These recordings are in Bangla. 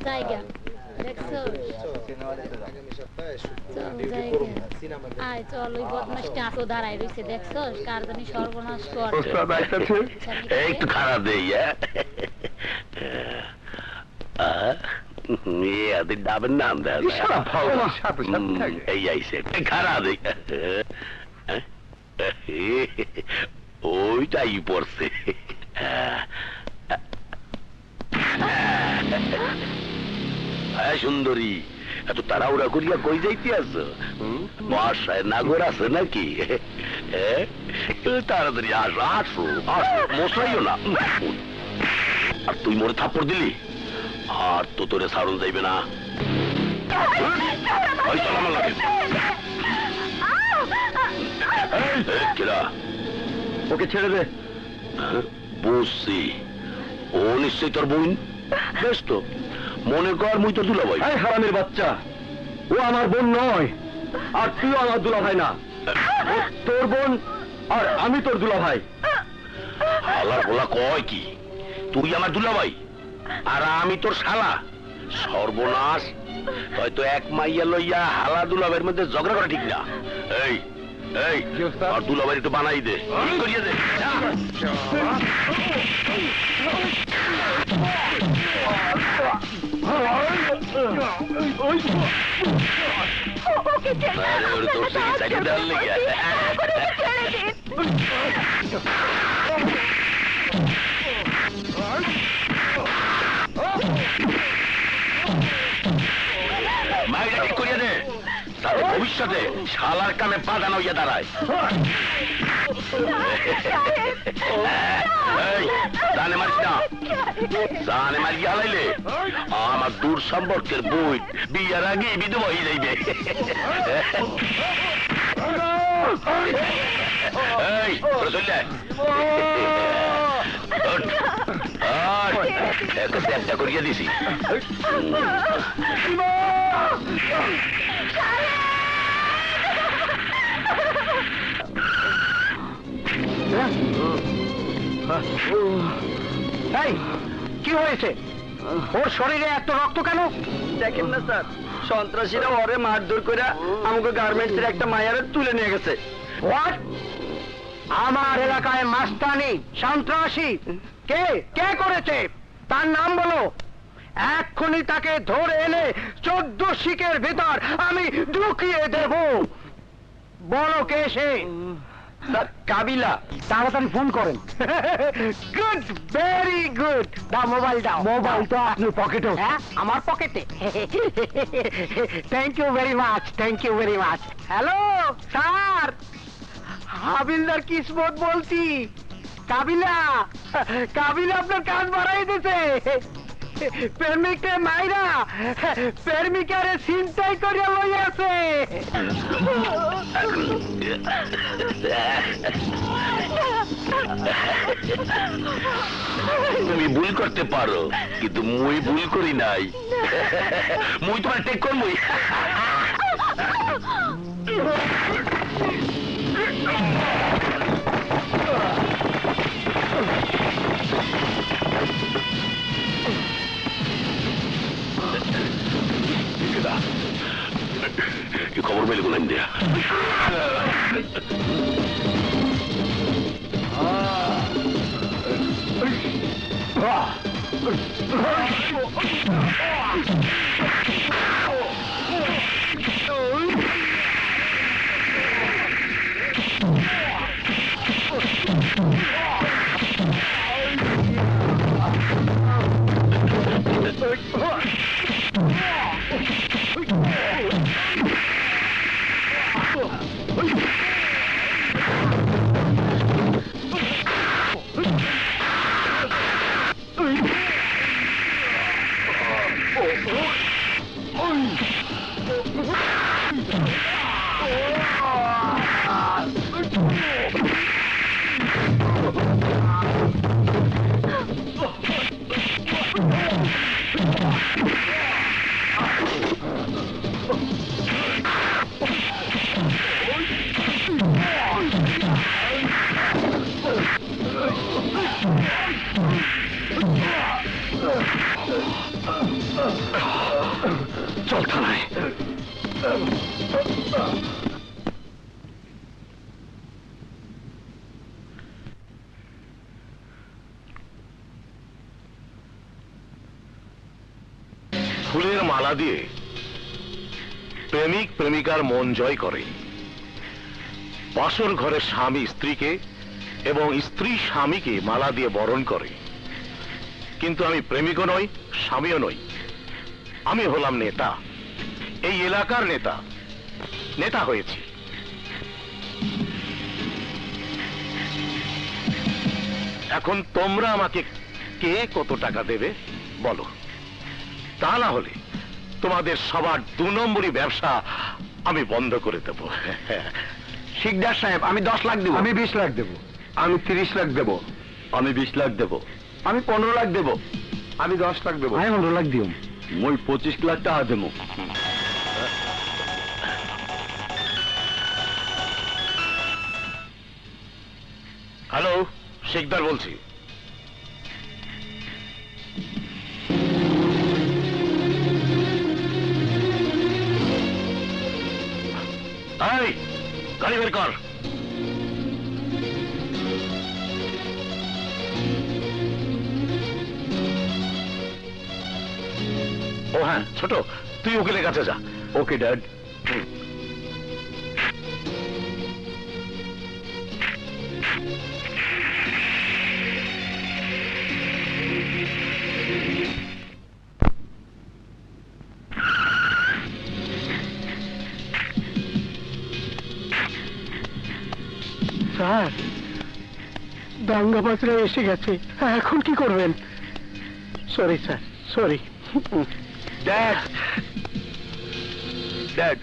জায়গা দেখছো আয় চল ওই বদমাসটা আসো দাঁড়ায় রয়েছে দেখছো কার জানি সর্বনাশ কর একটু খারাপ দেই মেয়েদের ডাবের নাম দেয় এই আইসে খারাপ দেই ওইটাই পড়ছে সুন্দরী এত তাড়াহুড়া করিয়া কই যাইতে আছো বাসায় নাগর আছে নাকি তাড়াতাড়ি আসো আসো আসো মশাইও না আর তুই মোরে থাপ্পড় দিলি আর তো তোরে সারণ যাইবে না ওকে ছেড়ে দে বুঝছি ও নিশ্চয়ই তোর বোন বেশ তো মনে কর মুই তোর দুলাভাই হারামের বাচ্চা ও আমার বোন নয় আর তুইও আমার দুলাভাই না তোর বোন আর আমি তোর দুলাভাই হালার বলা কয় কি তুই আমার দুলাভাই আর আমি তোর শালা সর্বনাশ হয়তো এক মাইয়া লইয়া হালা দুলাভাইয়ের মধ্যে ঝগড়া করা ঠিক না এই এই আর দুলাভাই একটু বানাই দে করিয়ে দে তোর চিকিৎসা দেওয়ার লেগে মাইটা ঠিক করিয়ে দে তাহলে ভবিষ্যতে শালার কানে বাধা নইয়া দাঁড়ায় জানে মারিস না জানে মারিয়া হালাইলে আমার দূর সম্পর্কের বই বিয়ার আগে বিধবা হয়ে যাইবে এই চলে একটা করিয়া দিছি কি হয়েছে ওর শরীরে এত রক্ত কেন দেখেন না স্যার সন্ত্রাসীরা ওরে মারধর করে আমাকে গার্মেন্টস এর একটা মায়ারে তুলে নিয়ে গেছে আমার এলাকায় মাস্তানি সন্ত্রাসী কে কে করেছে তার নাম বলো এক্ষুনি তাকে ধরে এনে 14 শিকের ভিতর আমি ঢুকিয়ে দেব বলো কে সে স্যার কাবিলা তাড়াতাড়ি ফোন করেন গুড ভেরি গুড দাও মোবাইল দাও মোবাইল তো আপনার পকেটে হ্যাঁ আমার পকেটে thank you very much hello sir হাবিলদার কিসমত বলছি কাবিলা আপনার কাজ বাড়াই দিতে প্রেমিককে মাইরা প্রেমিকারে চিন্তাই করিয়া লইয়াছে তুমি ভুল করতে পারো কিন্তু মুই ভুল করি নাই মুই তোমার টেক করবই খবর পেলে কোন ইন্ডিয়া ফুলের মালা দিয়ে প্রেমিক প্রেমিকার মন জয় করে, বাসর ঘরে স্বামী স্ত্রীকে এবং স্ত্রী স্বামীকে মালা দিয়ে বরণ করে। কিন্তু আমি প্রেমিকও নই, স্বামীও নই, আমি হলাম নেতা, এই এলাকার নেতা, নেতা হয়েছি। এখন তোমরা আমাকে কে কত টাকা দেবে বলো, তা না হলে তোমাদের সবার 2 নম্বরই ব্যবসা আমি বন্ধ করে দেব। শিকদার সাহেব, আমি 10 লাখ দেব। আমি 20 লাখ দেব। আমি 30 লাখ দেব। আমি 20 লাখ দেব। আমি 15 লাখ দেব। আমি 10 লাখ দেব। আমি 15 লাখ দিও। মই 25 লাখ টাকা দেব। হ্যালো, শেখদার বলছি। এই, গাড়ি বের কর। ও হ্যাঁ, ছোট, তুই উকিলের কাছে যা। Okay dad. স্যার, দাঙ্গাবাজরা এসে গেছে, এখন কি করবেন? Sorry sir, sorry. Dad, dad,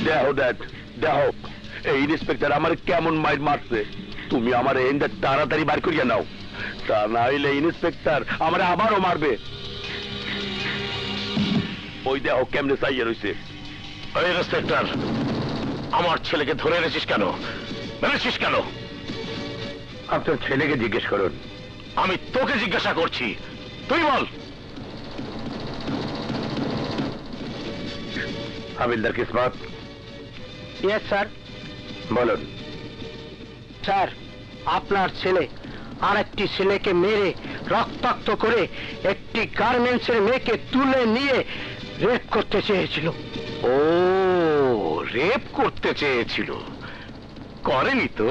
দেখো ড্যাড, দেখো এই ইন্সপেক্টর আমার কেমন মাইর মারছে। তুমি আমার এন্ড তাড়াতাড়ি বার করিয়া নাও, তা না হইলে ইন্সপেক্টর আমার আবারও মারবে। ওই দেখো কেমনে চাইয়া রয়েছে। ওই ইন্সপেক্টর, আমার ছেলেকে ধরে এনেছিস কেন? মেরেছিস কেন? আপনার ছেলেকে জিজ্ঞেস করুন। আমি তোকে জিজ্ঞাসা করছি, তুই বল। হাবিলদার কিসমত। Yes sir. বলুন। স্যার, আপনার ছেলে আর একটি ছেলেকে মেরে রক্তাক্ত করে একটি গার্মেন্টসের মেয়েকে তুলে নিয়ে রেপ করতে চেয়েছিল। ও, রেপ করতে চেয়েছিল, করেনি তো?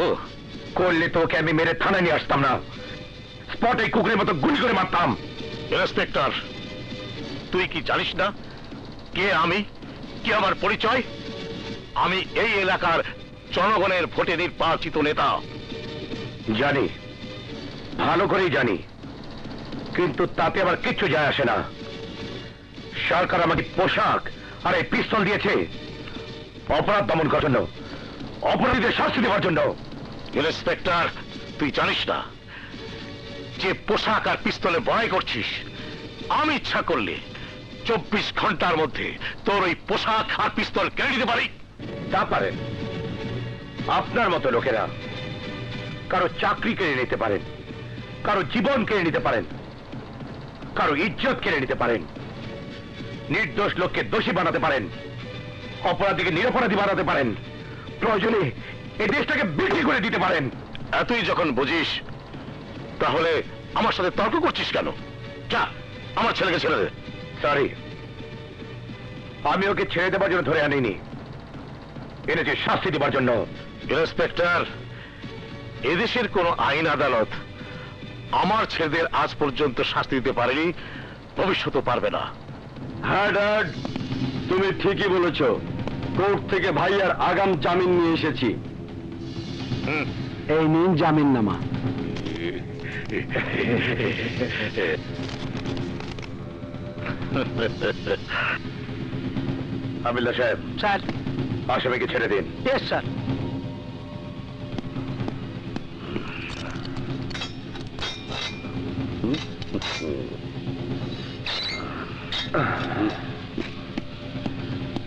করলে তো ওকে আমি মেরে থানায় নিয়ে আসতাম না, স্পটে কুকুরের মতো গুলি করে মারতাম। ইন্সপেক্টর, তুই কি জানিস না কে আমি, কি আমার পরিচয়? আমি এই এলাকার জনগণের ভোটে নির্বাচিত নেতা। জানি, ভালো করেই জানি, কিন্তু তাতে আবার কিচ্ছু যায় আসে না। সরকার আমাকে পোশাক আর এই পিস্তল দিয়েছে অপরাধ দমন করার জন্য, অপরাধীদের শাস্তি দেওয়ার জন্য। ইন্সপেক্টর, তুই জানিস না যে পোশাক আর পিস্তলে ভয় করছিস? আমি ইচ্ছা করলে 24 ঘন্টার মধ্যে তোর ওই পোশাক আর পিস্তল কেড়ে নিতে পারি। তা পারেন, আপনার মতো লোকেরা কারো চাকরি কেড়ে নিতে পারেন, কারো জীবন কেড়ে নিতে পারেন, কারো ইজ্জত কেড়ে নিতে পারেন, নির্দোষ লোককে দোষী বানাতে পারেন, অপরাধীকে নিরপরাধী বানাতে পারেন, প্রয়োজনে এই দেশটাকে বিক্রি করে দিতে পারেন। এতই যখন বুঝিস, তাহলে আমার সাথে তর্ক করছিস কেন? যা, আমার ছেলেকে ছেড়ে দে। সরি, আমি ওকে ছেড়ে দেবার জন্য ধরে আনিনি, এনেছে শাস্তি দেবার জন্য। ইন্সপেক্টর, এদেশের কোন আইন আদালত আমার ছেলেদের আজ পর্যন্ত শাস্তি দিতে পারেনি, ভবিষ্যতে পারবে না। হ্যাঁ ড্যাড, তুমি ঠিকই বলেছ। কোর্ট থেকে ভাইয়ার আগাম জামিন নিয়ে এসেছি। এই নিন জামিন নামা। হাবিলদার সাহেব, স্যার। আসামিকে ছেড়ে দিন। Yes sir.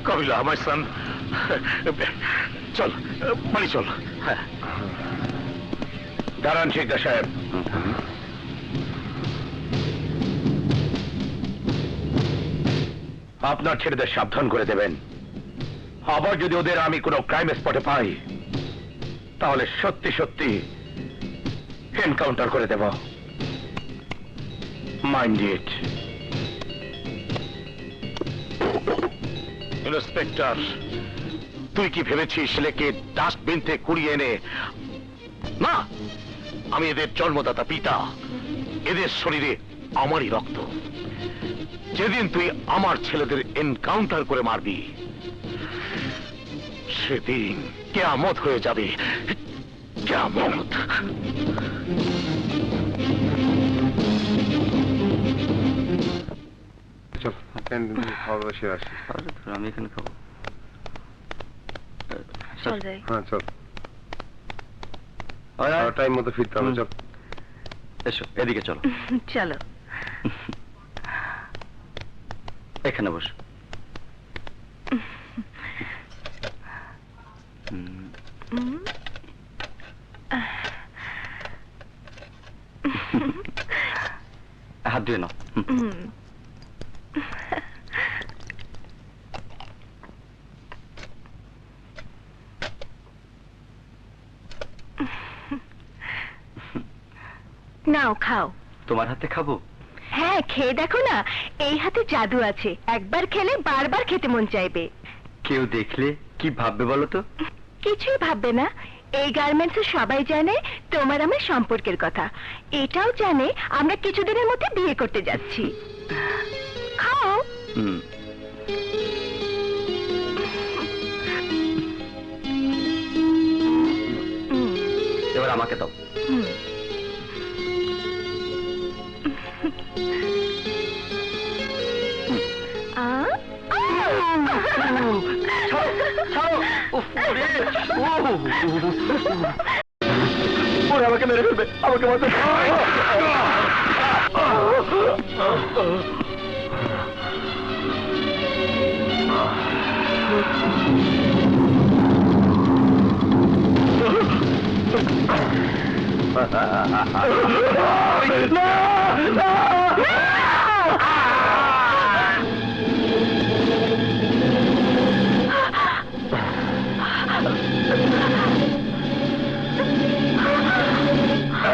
কবিলা, আমার সান, চল বাড়ি চল। দাঁড়ান শিকদার সাহেব, আপনার ছেলেদের সাবধান করে দেবেন। আবার যদি ওদের আমি কোনো ক্রাইম স্পটে পাই, তাহলে সত্যি সত্যি এনকাউন্টার করে দেব। Mind it. ইন্সপেক্টর, তুই কি ভেবেছিস ছেলেকে ডাস্টবিন থেকে কুড়িয়ে এনে? না, আমি এদের জন্মদাতা পিতা, এদের শরীরে আমারই রক্ত। যেদিন তুই আমার ছেলেদের এনকাউন্টার করে মারবি, সেদিন কিয়ামত হয়ে যাবে, কিয়ামত। চল খাওয়া বসে আসি। আমি এখানে খাবো। চল যাই। হ্যাঁ চল, টাইম মতো ফিরতে হবে। চল এসো, এদিকে চলো। চলো। এখানে বস। হাত ধুয়ে নাও। নাও খাও। তোমার হাতে খাবো? হ্যাঁ, খেয়ে দেখো না, এই হাতে জাদু আছে, একবার খেলে বারবার খেতে মন চাইবে। কেউ দেখলে কি ভাববে বলো তো? কিছুই ভাববে না। এই গার্মেন্টসে সবাই জানে তোমার আমার সম্পর্কের কথা, এটাও জানে আমরা কিছুদিনের মধ্যে বিয়ে করতে যাচ্ছি। খাও। এবার আমাকে দাও। আমাকে মেরে ফেলবে, আমাকে মারবে।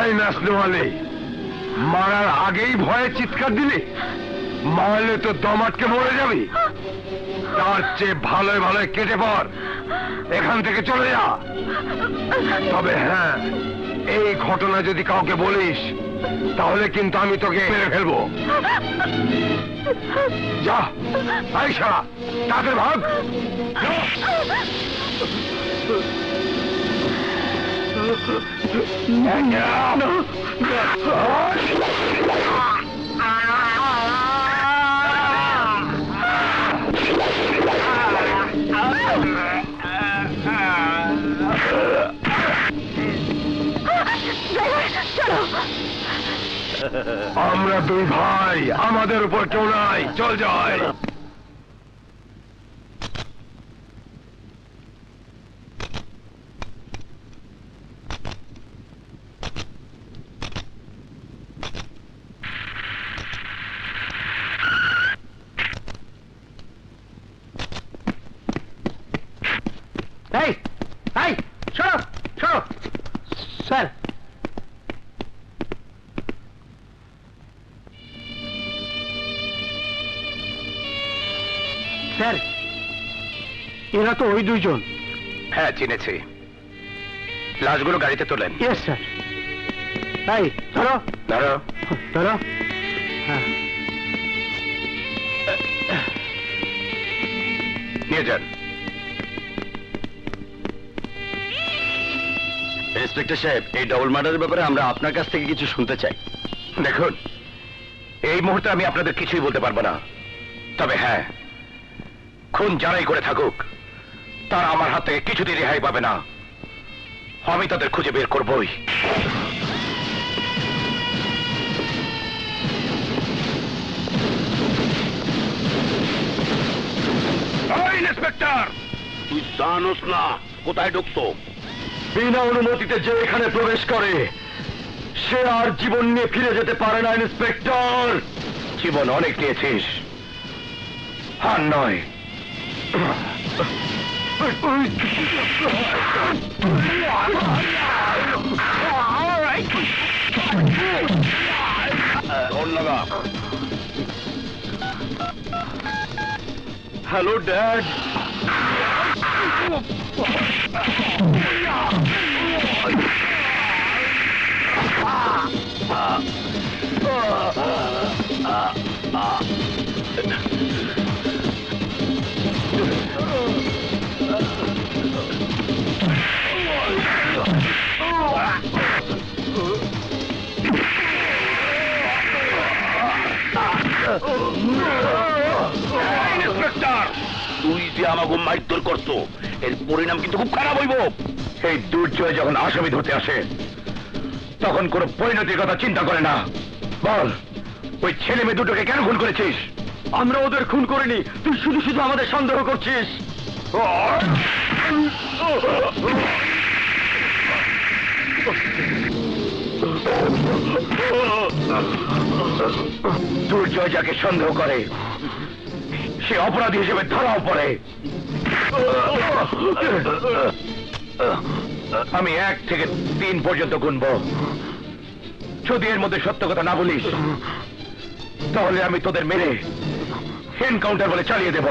এই নাসনুয়ালি, মারার আগেই ভয়ে চিৎকার দিলি, মারলে তো দম আটকে মরে যাবি। তার চেয়ে ভালোই ভালোই কেটে পড়, এখান থেকে চলে যা। তবে হ্যাঁ, এই ঘটনা যদি কাউকে বলিস তাহলে কিন্তু আমি তোকে মেরে ফেলবো। যা, এই শালা, তাদের ভাগ। আমরা দুই ভাই, আমাদের উপর কেউ নাই, চল যাই। এই এই শোনো শোনো স্যার, স্যার এরা তো ওই দুইজন। হ্যাঁ চিনেছি, লাশগুলো গাড়িতে তোলেন। Yes sir. এই ধরো ধরো ধরো। হ্যাঁ, নিয়ে যান। ইন্সপেক্টর সাহেব, এই ডবল মার্ডারের ব্যাপারে আমরা আপনার কাছ থেকে কিছু শুনতে চাই। দেখুন, এই মুহূর্তে আমি আপনাদের কিছুই বলতে পারবো না, তবে হ্যাঁ, খুন যারাই করে থাকুক তারা আমার হাত থেকে কিছুতেই রেহাই পাবে না। আমি তাদের খুঁজে বের করবই। ইন্সপেক্টর, তুই জানোস না কোথায় ঢুকতো? বিনা অনুমতিতে যে এখানে প্রবেশ করে সে আর জীবন নিয়ে ফিরে যেতে পারে না। ইন্সপেক্টর, জীবন অনেক নিয়েছিস, আর নয়। Hello dad. ইন্সপেক্টর, তুই যে আমাকে মারধর করছো এর পরিণাম কিন্তু খুব খারাপ হইব। এই দুর্জয় যখন আসামি ধরতে আসে তখন কোনো পরিণতির কথা চিন্তা করে না। বল, ওই ছেলে মেয়ে দুটোকে কেন খুন করেছিস? আমরা ওদের খুন করিনি, তুই শুধু শুধু আমাদের সন্দেহ করছিস। দুর্জয় যাকে সন্দেহ করে সে অপরাধী হিসেবে ধরাও পড়ে। আমি 1 থেকে 3 পর্যন্ত গুনব। যদি এর মধ্যে সত্য কথা না বলিস তাহলে আমি তোদের মেরে এনকাউন্টার বলে চালিয়ে দেব।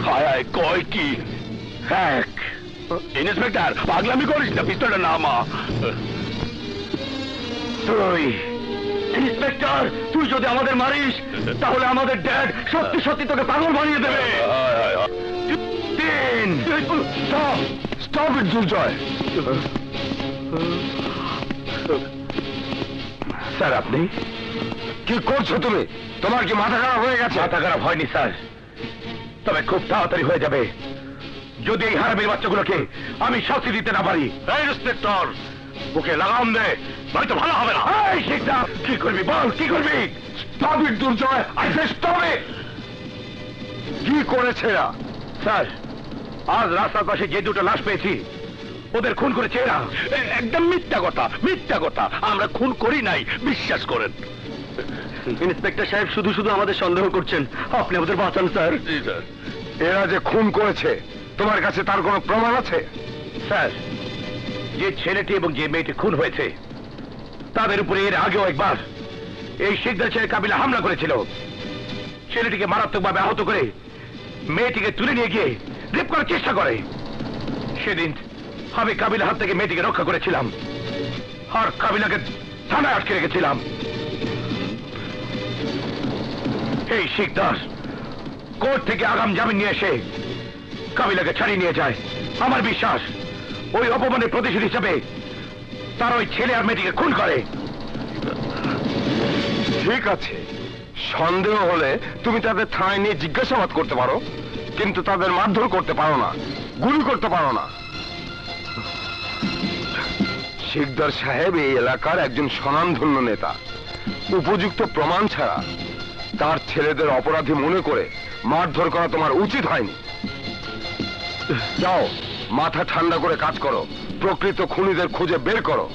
হায় হায়, কয় কি? 1। ইন্সপেক্টর, পাগলামি করিস না, পিস্তলটা নামা। 2। ইন্সপেক্টর, তুই যদি আমাদের মারিস তাহলে আমাদের ড্যাড সত্যি সত্যি তোকে পাগল বানিয়ে দেবে। 3। Stop it Durjoy. স্যার, আপনি কি করছো তুমি? তোমার কি মাথা খারাপ হয়ে গেছে? মাথা খারাপ হয়নি স্যার, তবে খুব তাড়াতাড়ি হয়ে যাবে যদি এই হারামির বাচ্চাগুলোকে আমি শাস্তি দিতে না পারি। ইন্সপেক্টর, ওকে লাগাম দে, নয়তো ভালো হবে না। এই শিকদা, কি করবি বল, কি করবি? Stop it Durjoy, I say stop it. কি করেছে এরা? স্যার, আজ রাস্তার পাশে যে দুটো লাশ পেয়েছি ওদের খুন করেছে এরা। একদম মিথ্যা কথা, মিথ্যা কথা। আমরা খুন করি নাই, বিশ্বাস করেন। ইন্সপেক্টর সাহেব শুধু শুধু আমাদের সন্দেহ করছেন, আপনি আমাদের বাঁচান স্যার। জি স্যার। এরা যে খুন করেছে তোমার কাছে তার কোনো প্রমাণ আছে? স্যার, যে ছেলেটি এবং যে মেয়েটি খুন হয়েছে তাদের উপরে এর আগেও একবার এই শিকদার ছেলে কাবিলা হামলা করেছিল। ছেলেটিকে মারাত্মকভাবে আহত করে মেয়েটিকে তুলে নিয়ে গিয়ে রেপ করার চেষ্টা করে। সেদিন আমি কাবিলার হাত থেকে মেয়েটিকে রক্ষা করেছিলাম আর কাবিলাকে থানায় আটকে রেখেছিলাম। এই শিকদার কোর্ট থেকে আগাম জামিন নিয়ে এসে কাবিলাকে ছাড়িয়ে নিয়ে যায়। আমার বিশ্বাস ওই অপমানের প্রতিশোধ হিসাবে তার ওই ছেলে আর মেয়েটিকে খুন করে। ঠিক আছে, সন্দেহ হলে তুমি তাদের থানায় নিয়ে জিজ্ঞাসাবাদ করতে পারো, কিন্তু তাদের মারধর করতে পারো না, গুলি করতে পারো না। শিকদার সাহেব এই এলাকার একজন স্বনামধন্য নেতা। উপযুক্ত প্রমাণ ছাড়া তার ছেলেদের অপরাধী মনে করে মারধর করা তোমার উচিত হয়নি। যাও, মাথা ঠান্ডা করে কাজ করো, প্রকৃত খুনিদের খুঁজে বের করো।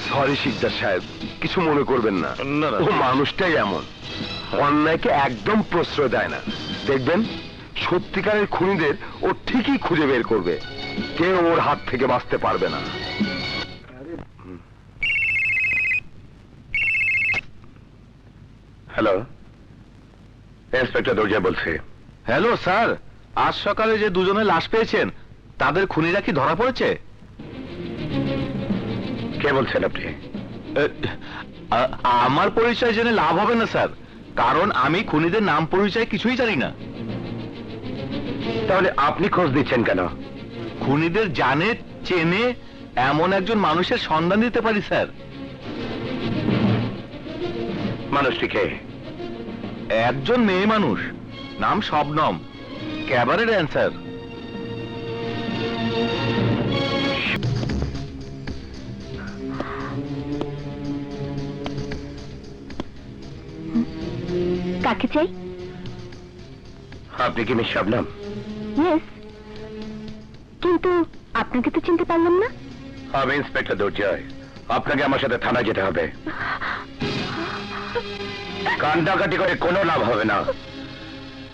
সরি শিকদার সাহেব, কিছু মনে করবেন না। ও মানুষটাই এমন, অন্যায়কে একদম প্রশ্রয় দেয় না। দেখবেন সত্যিকারের খুনিদের ও ঠিকই খুঁজে বের করবে, কেউ ওর হাত থেকে বাঁচতে পারবে না। হ্যালো, ইন্সপেক্টর দরজা বলছে। হ্যালো স্যার, আজ সকালে যে দুজনে লাশ পেয়েছেন তাদের খুনিরা কি ধরা পড়েছে? কে বলছেন আপনি? আমার পরিচয় জেনে লাভ হবে না স্যার, কারণ আমি খুনিদের নাম পরিচয় কিছুই জানি না। তাহলে আপনি খোঁজ দিচ্ছেন কেন? খুনিদের জানে চেনে এমন একজন মানুষের সন্ধান দিতে পারি স্যার। মানুষটিকে? একজন মেয়ে মানুষ, নাম শবনম, ক্যাবারে ড্যান্সার। কাকে চাই? আপনি কি মিস শবনম? ইয়েস, কিন্তু আপনাকে তো চিনতে পারলাম না। আমি ইন্সপেক্টর দুর্জয়, আপনাকে আমার সাথে থানায় যেতে হবে। কান্দাকাটি করে কোনো লাভ হবে না,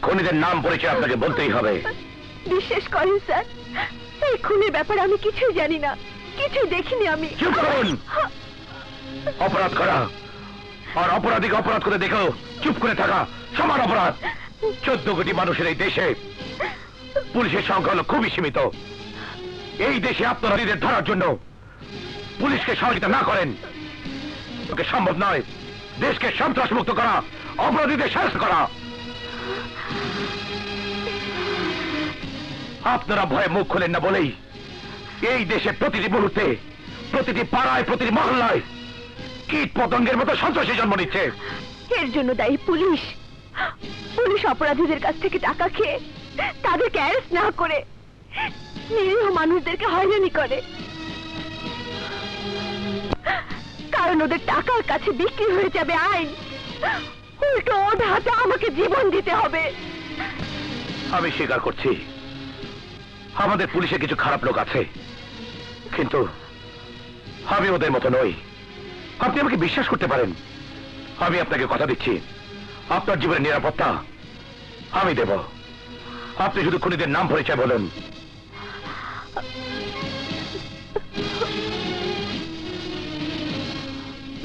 খুনিদের নাম পরিচয় আপনাকে বলতেই হবে। বিশ্বাস করেন স্যার, এই খুনের ব্যাপারে আমি কিছুই জানি না, কিছুই দেখিনি আমি। চুপ করুন! অপরাধ করা আর অপরাধীকে অপরাধ করে দেখো চুপ করে থাকা সমান অপরাধ। 14 কোটি মানুষের এই দেশে পুলিশের সংখ্যা হলো খুবই সীমিত। এই দেশে অপরাধীদের ধরার জন্য পুলিশকে সহযোগিতা না করেন তোকে সম্ভব নয় দেশকে সন্ত্রাসমুক্ত করা, অপরাধীদের শাস্তি করা। আপনারা ভয়ে মুখ খোলেন না বলেই এই দেশে প্রতিটি মুহূর্তে, প্রতিটি পাড়ায়, প্রতিটি মহল্লায় কীট পতঙ্গের মতো সন্ত্রাসী জন্ম নিচ্ছে। এর জন্য দায়ী পুলিশ। পুলিশ অপরাধীদের কাছ থেকে টাকা খেয়ে তাদেরকে অ্যারেস্ট না করে নিরীহ মানুষদেরকে হয়রানি করে, কারণ ওদের টাকার কাছে বিক্রি হয়ে যাবে আইন। উল্টো ওর হাতে আমাকে জীবন দিতে হবে। আমি স্বীকার করছি আমাদের পুলিশে কিছু খারাপ লোক আছে, কিন্তু আমি ওদের মতো নই। আপনি আমাকে বিশ্বাস করতে পারেন। আমি আপনাকে কথা দিচ্ছি আপনার জীবনের নিরাপত্তা আমি দেব। আপনি শুধু খুনিদের নাম পরিচয় বলুন।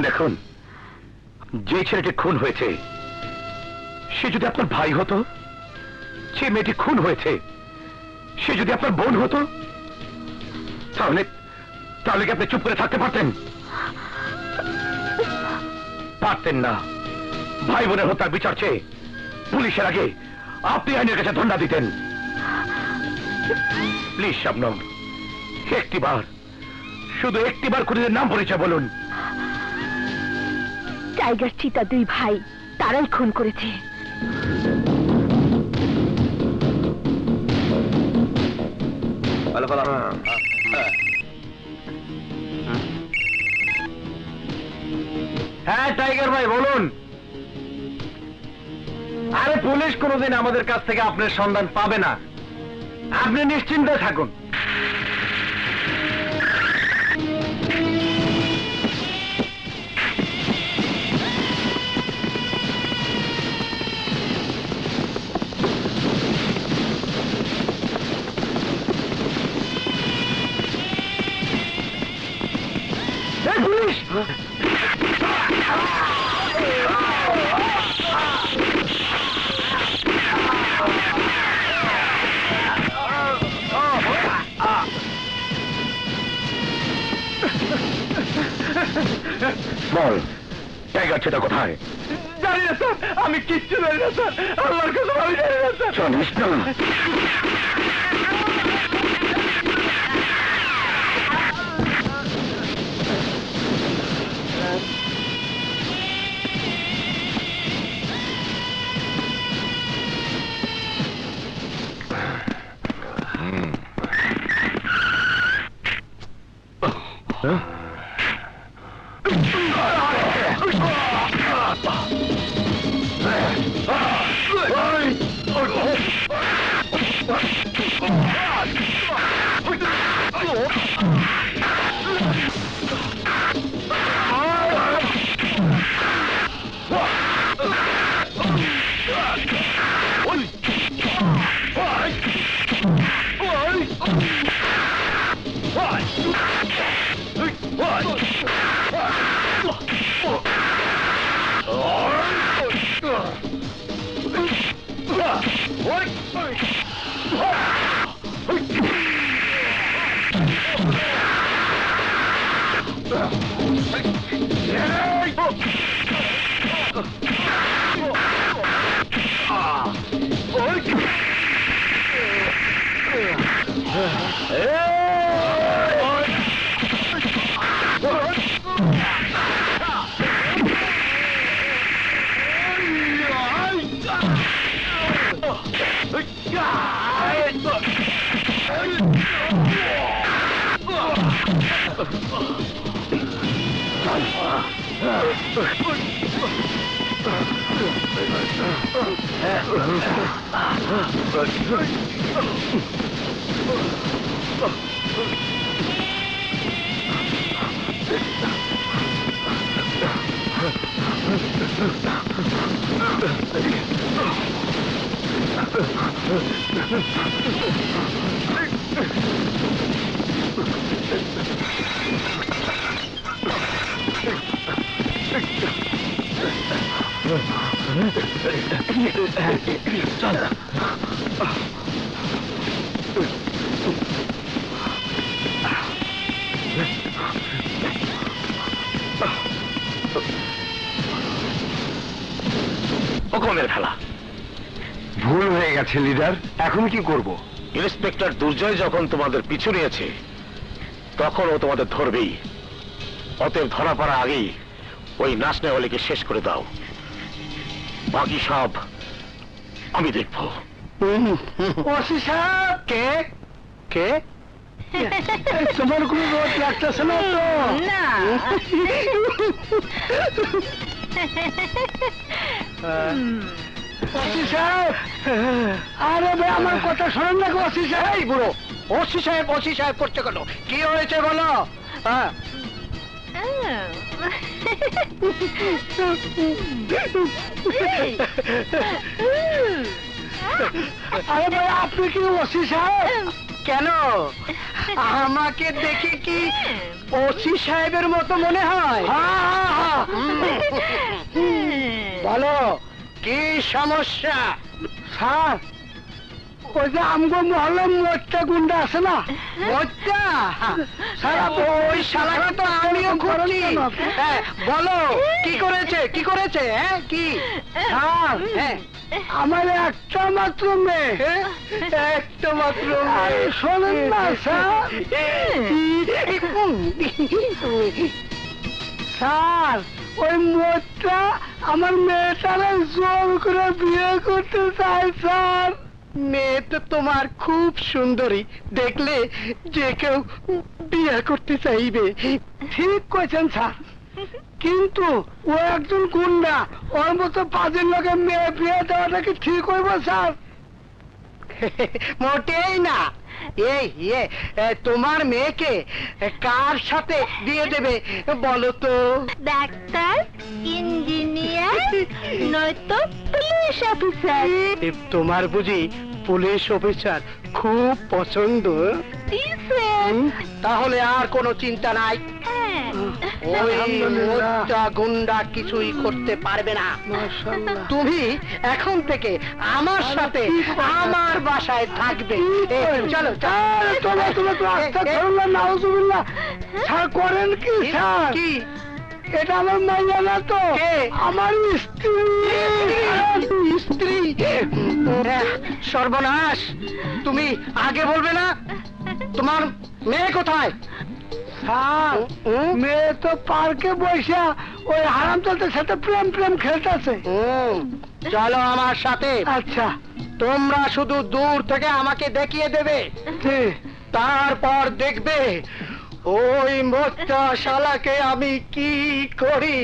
দেখুন, যে ছেলেটি খুন হয়েছে সে যদি আপনার ভাই হতো, যে মেয়েটি খুন হয়েছে সে যদি আপনার বোন হতো, তাহলে তাহলে কি আপনি চুপ করে থাকতে পারতেন? পারতেন না। ভাই বোনের হত্যার বিচার চেয়ে পুলিশের আগে আপনি আইনের কাছে ধন্যা দিতেন। প্লিজ শবনম, একটিবার, শুধু একটিবার খুনিদের নাম পরিচয় বলুন। টাইগার চিতা 2 ভাই, তারাই খুন করেছে। হ্যাঁ টাইগার ভাই বলুন। আরে পুলিশ কোনোদিন আমাদের কাছ থেকে আপনার সন্ধান পাবে না, আপনি নিশ্চিন্তে থাকুন। এই পুলিশ! বল, টাইগার ছেটা কোথায়? জানি না স্যার, আমি কিচ্ছু জানি না স্যার, আল্লাহর কসম আমি জানি না স্যার। জানিস না? চল হুকুমের খেলা। ভুল হয়ে গেছে লিডার, এখন কি করব? ইন্সপেক্টর দুর্জয় যখন তোমাদের পিছু নিয়েছে তখন ও তোমাদের ধরবেই। অতএব ধরা পড়া আগেই ওই নাচনেওয়ালিকে শেষ করে দাও, বাকি সব আমি দেখবো। ওসি সাহেব, কে কে? তোমার কোনো রোদ লাগতেছে না তো? না। ওসি সাহেব, আরে ভাই আমার কথা শোনেন না গো ওসি সাহেব। এই বুড়ো, ওসি সাহেব করতে কেন? কি হয়েছে বলো? হ্যাঁ, আরে ভাই আপনি কি ওসি সাহেব? কেন আমাকে দেখে কি ওসি সাহেবের মতো মনে হয়? বলো কি সমস্যা? স্যার, ওই যে আমগো মহল্লা মোচ্চা গুন্ডা আছে না, মোচ্চা স্যার, ওই শালাকে তো আমিও খুঁজছি। হ্যাঁ, বলো কি করেছে? কি করেছে? হ্যাঁ, কি? স্যার, হ্যাঁ, আমার একটা মাত্র মেয়ে, একটা মাত্র মেয়ে। শোনেন না স্যার, স্যার ওই মোটটা আমার মেয়েটারে জোর করে বিয়ে করতে চায় স্যার। মেয়ে তো তোমার খুব সুন্দরী, দেখলে যে কেউ বিয়ে করতে চাইবে। ঠিক কইছেন স্যার, কিন্তু ও একজন গুন্ডা, ওর মতো পাঁচের লোকে মেয়ে বিয়ে দেওয়াটা কি ঠিক হইব স্যার? মোটেই না। এই তোমার মেয়েকে কার সাথে দিয়ে দেবে বলো তো? ডাক্তার, ইঞ্জিনিয়ার, নয়তো পুলিশ অফিসার। তোমার বুঝি পুলিশ অফিসার খুব পছন্দ? তাহলে আর কোনো চিন্তা নাই, ওই মোটা গুন্ডা কিছুই করতে পারবে না। তুমি এখন থেকে আমার সাথে আমার বাসায় থাকবে। চলো করেন কি স্যার? কি এটা আমার মাইয়া না তো, আমার স্ত্রী। সর্বনাশ, তুমি আগে বলবে না? তোমার মেয়ে কোথায়? মেয়ে তো পার্কে বসে ওই হারামজাদার সাথে প্রেম খেলতেছে। চলো আমার সাথে। আচ্ছা, তোমরা শুধু দূর থেকে আমাকে দেখিয়ে দেবে, তারপর দেখবে ওই মোটা শালাকে আমি কি করি।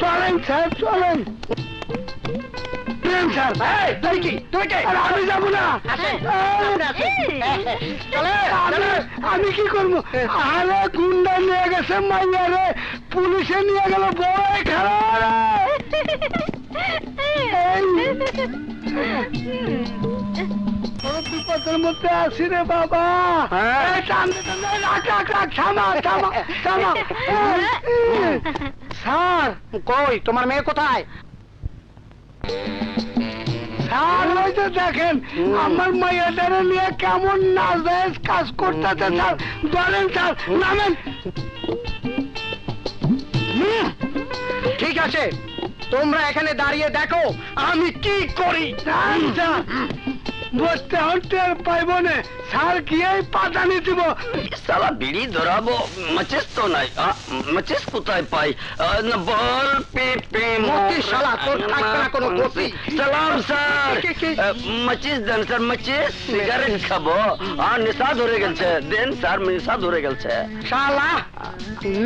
চলেন স্যার, চলেন। আমি যাবো না। আমি কি করবো? আরে গুন্ডা নিয়ে গেছে মাইয়া রে, পুলিশে নিয়ে গেল, বড় খেলা। বিপদের মধ্যে আছি রে বাবা। স্যার, কই তোমার মেয়ে কোথায়? স্যার, ওই যে দেখেন আমার মাইয়াটারে নিয়ে কেমন নাজায়েজ কাজ করতেছে স্যার। ধরেন স্যার, নামেন। ঠিক আছে, তোমরা এখানে দাঁড়িয়ে দেখো আমি কি করি। বসতে হতে পাইব না স্যার, গিয়ে পাতানি দিব। সালা বিড়ি ধরাবো, মাচিস তো নাই। মাচিস কোথায় পাই? বল পেপে মতি শালা, তোর থাকবে না কোনো গতি। সালাম স্যার, মাচিস দেন স্যার, মাচিস সিগারেট খাবো। নেশা ধরে গেছে, দেন স্যার, নেশা ধরে গেছে। শালা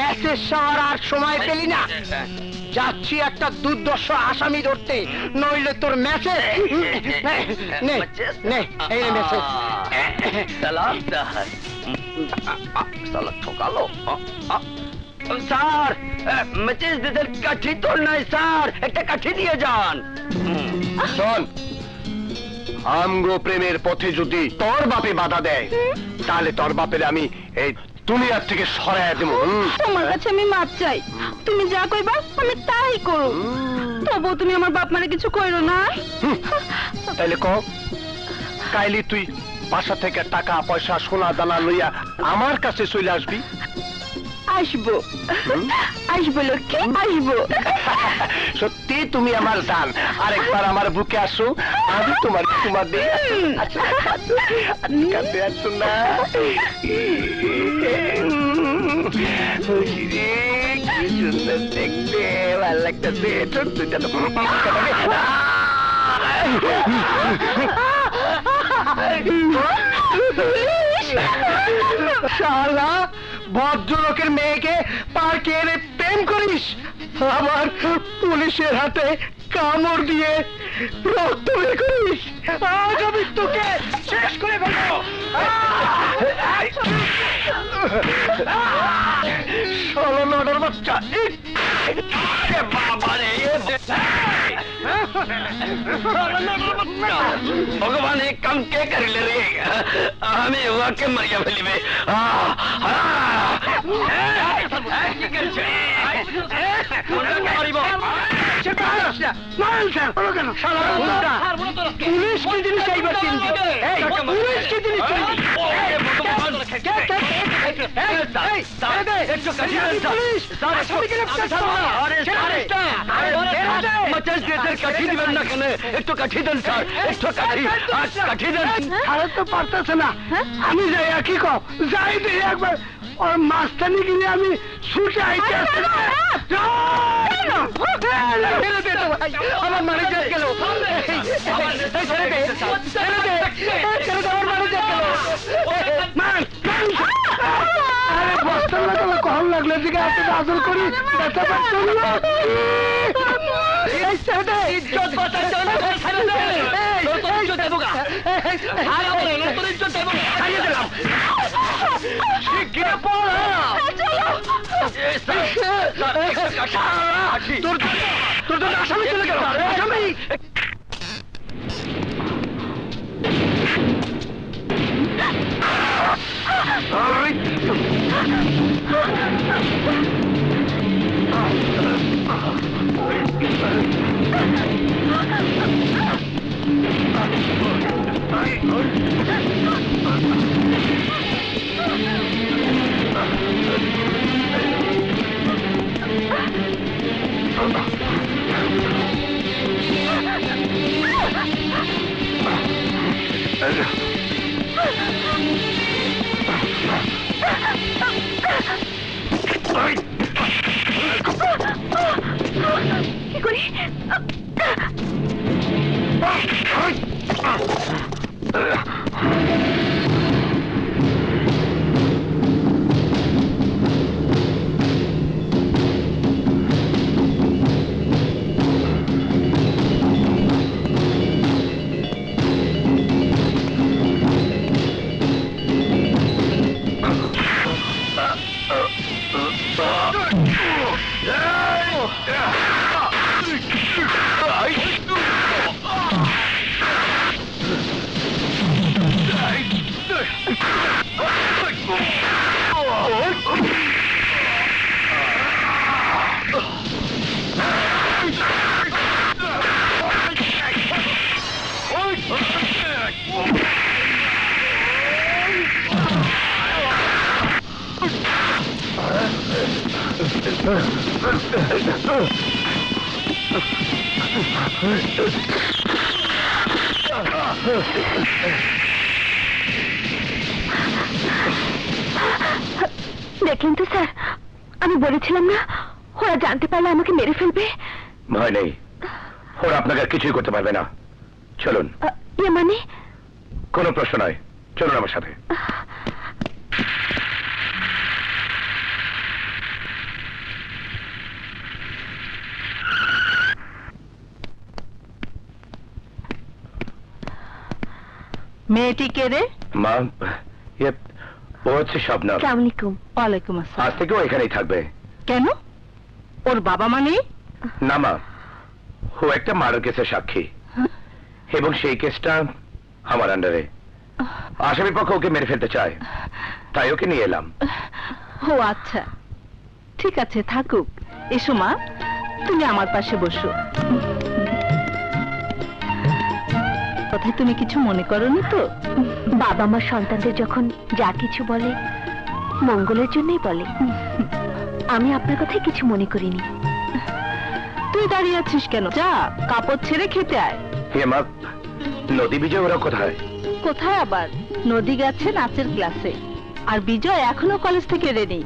মেসেজ শহর আর সময় পেলি না, যাচ্ছি একটা দুর্দর্শ আসামি ধরতে, নইলে তোর মেসেজ। এই মেসেজ। সালাম সালা ঠকালো। স্যার, মাচিস দিতে কাঠি তো নাই স্যার, একটা কাঠি দিয়ে যান। শোন, আমগো প্রেমের পথে যদি তোর বাপে বাধা দেয়, তাহলে তোর বাপের আমি এই দুনিয়ার থেকে সরাইয়া দেব। তোমার কাছে আমি মাপ চাই, তুমি যা কইবা আমি তাই করব, তবু তুমি আমার বাপ মারে কিছু কইরো না। তাইলে ক কাইলি তুই বাসা থেকে টাকা পয়সা সোনা দানা লইয়া আমার কাছে চলে আসবি? আসবো আসবো লক্ষ্মী, আসবো। সত্যি তুমি আমার জান, আরেকবার আমার বুকে আসো, আমি তোমার তোমার দিয়ে কাছে আসো না। কি সুন্দর দেখতে, ভালো লাগতেছে। শালা ভদ্রলোকের মেয়েকে পার্কে এনে প্রেম করিস, আবার পুলিশের হাতে কামড় দিয়ে রক্ত বের করিস। আজ আমি তোকে শেষ করে ফেলবো। ষোলো নটার বাচ্চা, ভগবান এক কাম কে করিলে রে, আমি ওকে মারিয়া ফেলিবে। পুলিশ কি জিনিস এইবার চিনবি? পুলিশ কি জিনিস চিনবি? কাঠি দিবেন না কেন? একটু কাঠি দেন স্যার, একটু কাঠি দেন। আরে তো পারতেছে না, আমি যাই কি কও, যাই দিই একবার ওর মাস্টানি গিয়ে আমি ছুটে আইতে আসছি। আমার ম্যানেজার গেল, আরে বস্তার লাগালে কখন লাগলো যে এত আদর করি, ব্যথা পাচ্ছ না? ইজ্জত বাঁচার জন্য তোর আসামি চলে গেল, আসামি। কি করি? দেখলেন তো স্যার, আমি বলেছিলাম না ওরা জানতে পারলে আমাকে মেরে ফেলবে। ভয় নেই, ওরা আপনাকে আর কিছুই করতে পারবে না। চলুন। ইয়ে মানে? কোনো প্রশ্ন নয়, চলুন আমার সাথে। মেয়েটি কে রে? মা, ও হচ্ছে স্বপ্না। আসসালামু আলাইকুম। ওয়ালাইকুম আসসালাম। আজ থেকে ও এখানেই থাকবে। কেন? ওর বাবা মানে? না মা, ও একটা মার্ডার কেসের সাক্ষী, এবং সেই কেসটা আমার আন্ডারে। আসামি পক্ষ ওকে মেরে ফেলতে চায়, তাই ওকে নিয়ে এলাম। ও আচ্ছা, ঠিক আছে, থাকুক। এসো মা, তুমি আমার পাশে বসো। কথায় তুমি কিছু মনে করোনি তো? বাবা মা সন্তানদের যখন যা কিছু বলে মঙ্গলের জন্যই বলে। আমি আপনার কথায় কিছু মনে করিনি। তুই দাঁড়িয়ে আছিস কেন? যা, কাপড় ছেড়ে খেতে আয়। মা, নদী বিজয় ওরা কোথায়? কোথায় আবার? নদী গেছে নাচের ক্লাসে, আর বিজয় এখনো কলেজ থেকে রেডি।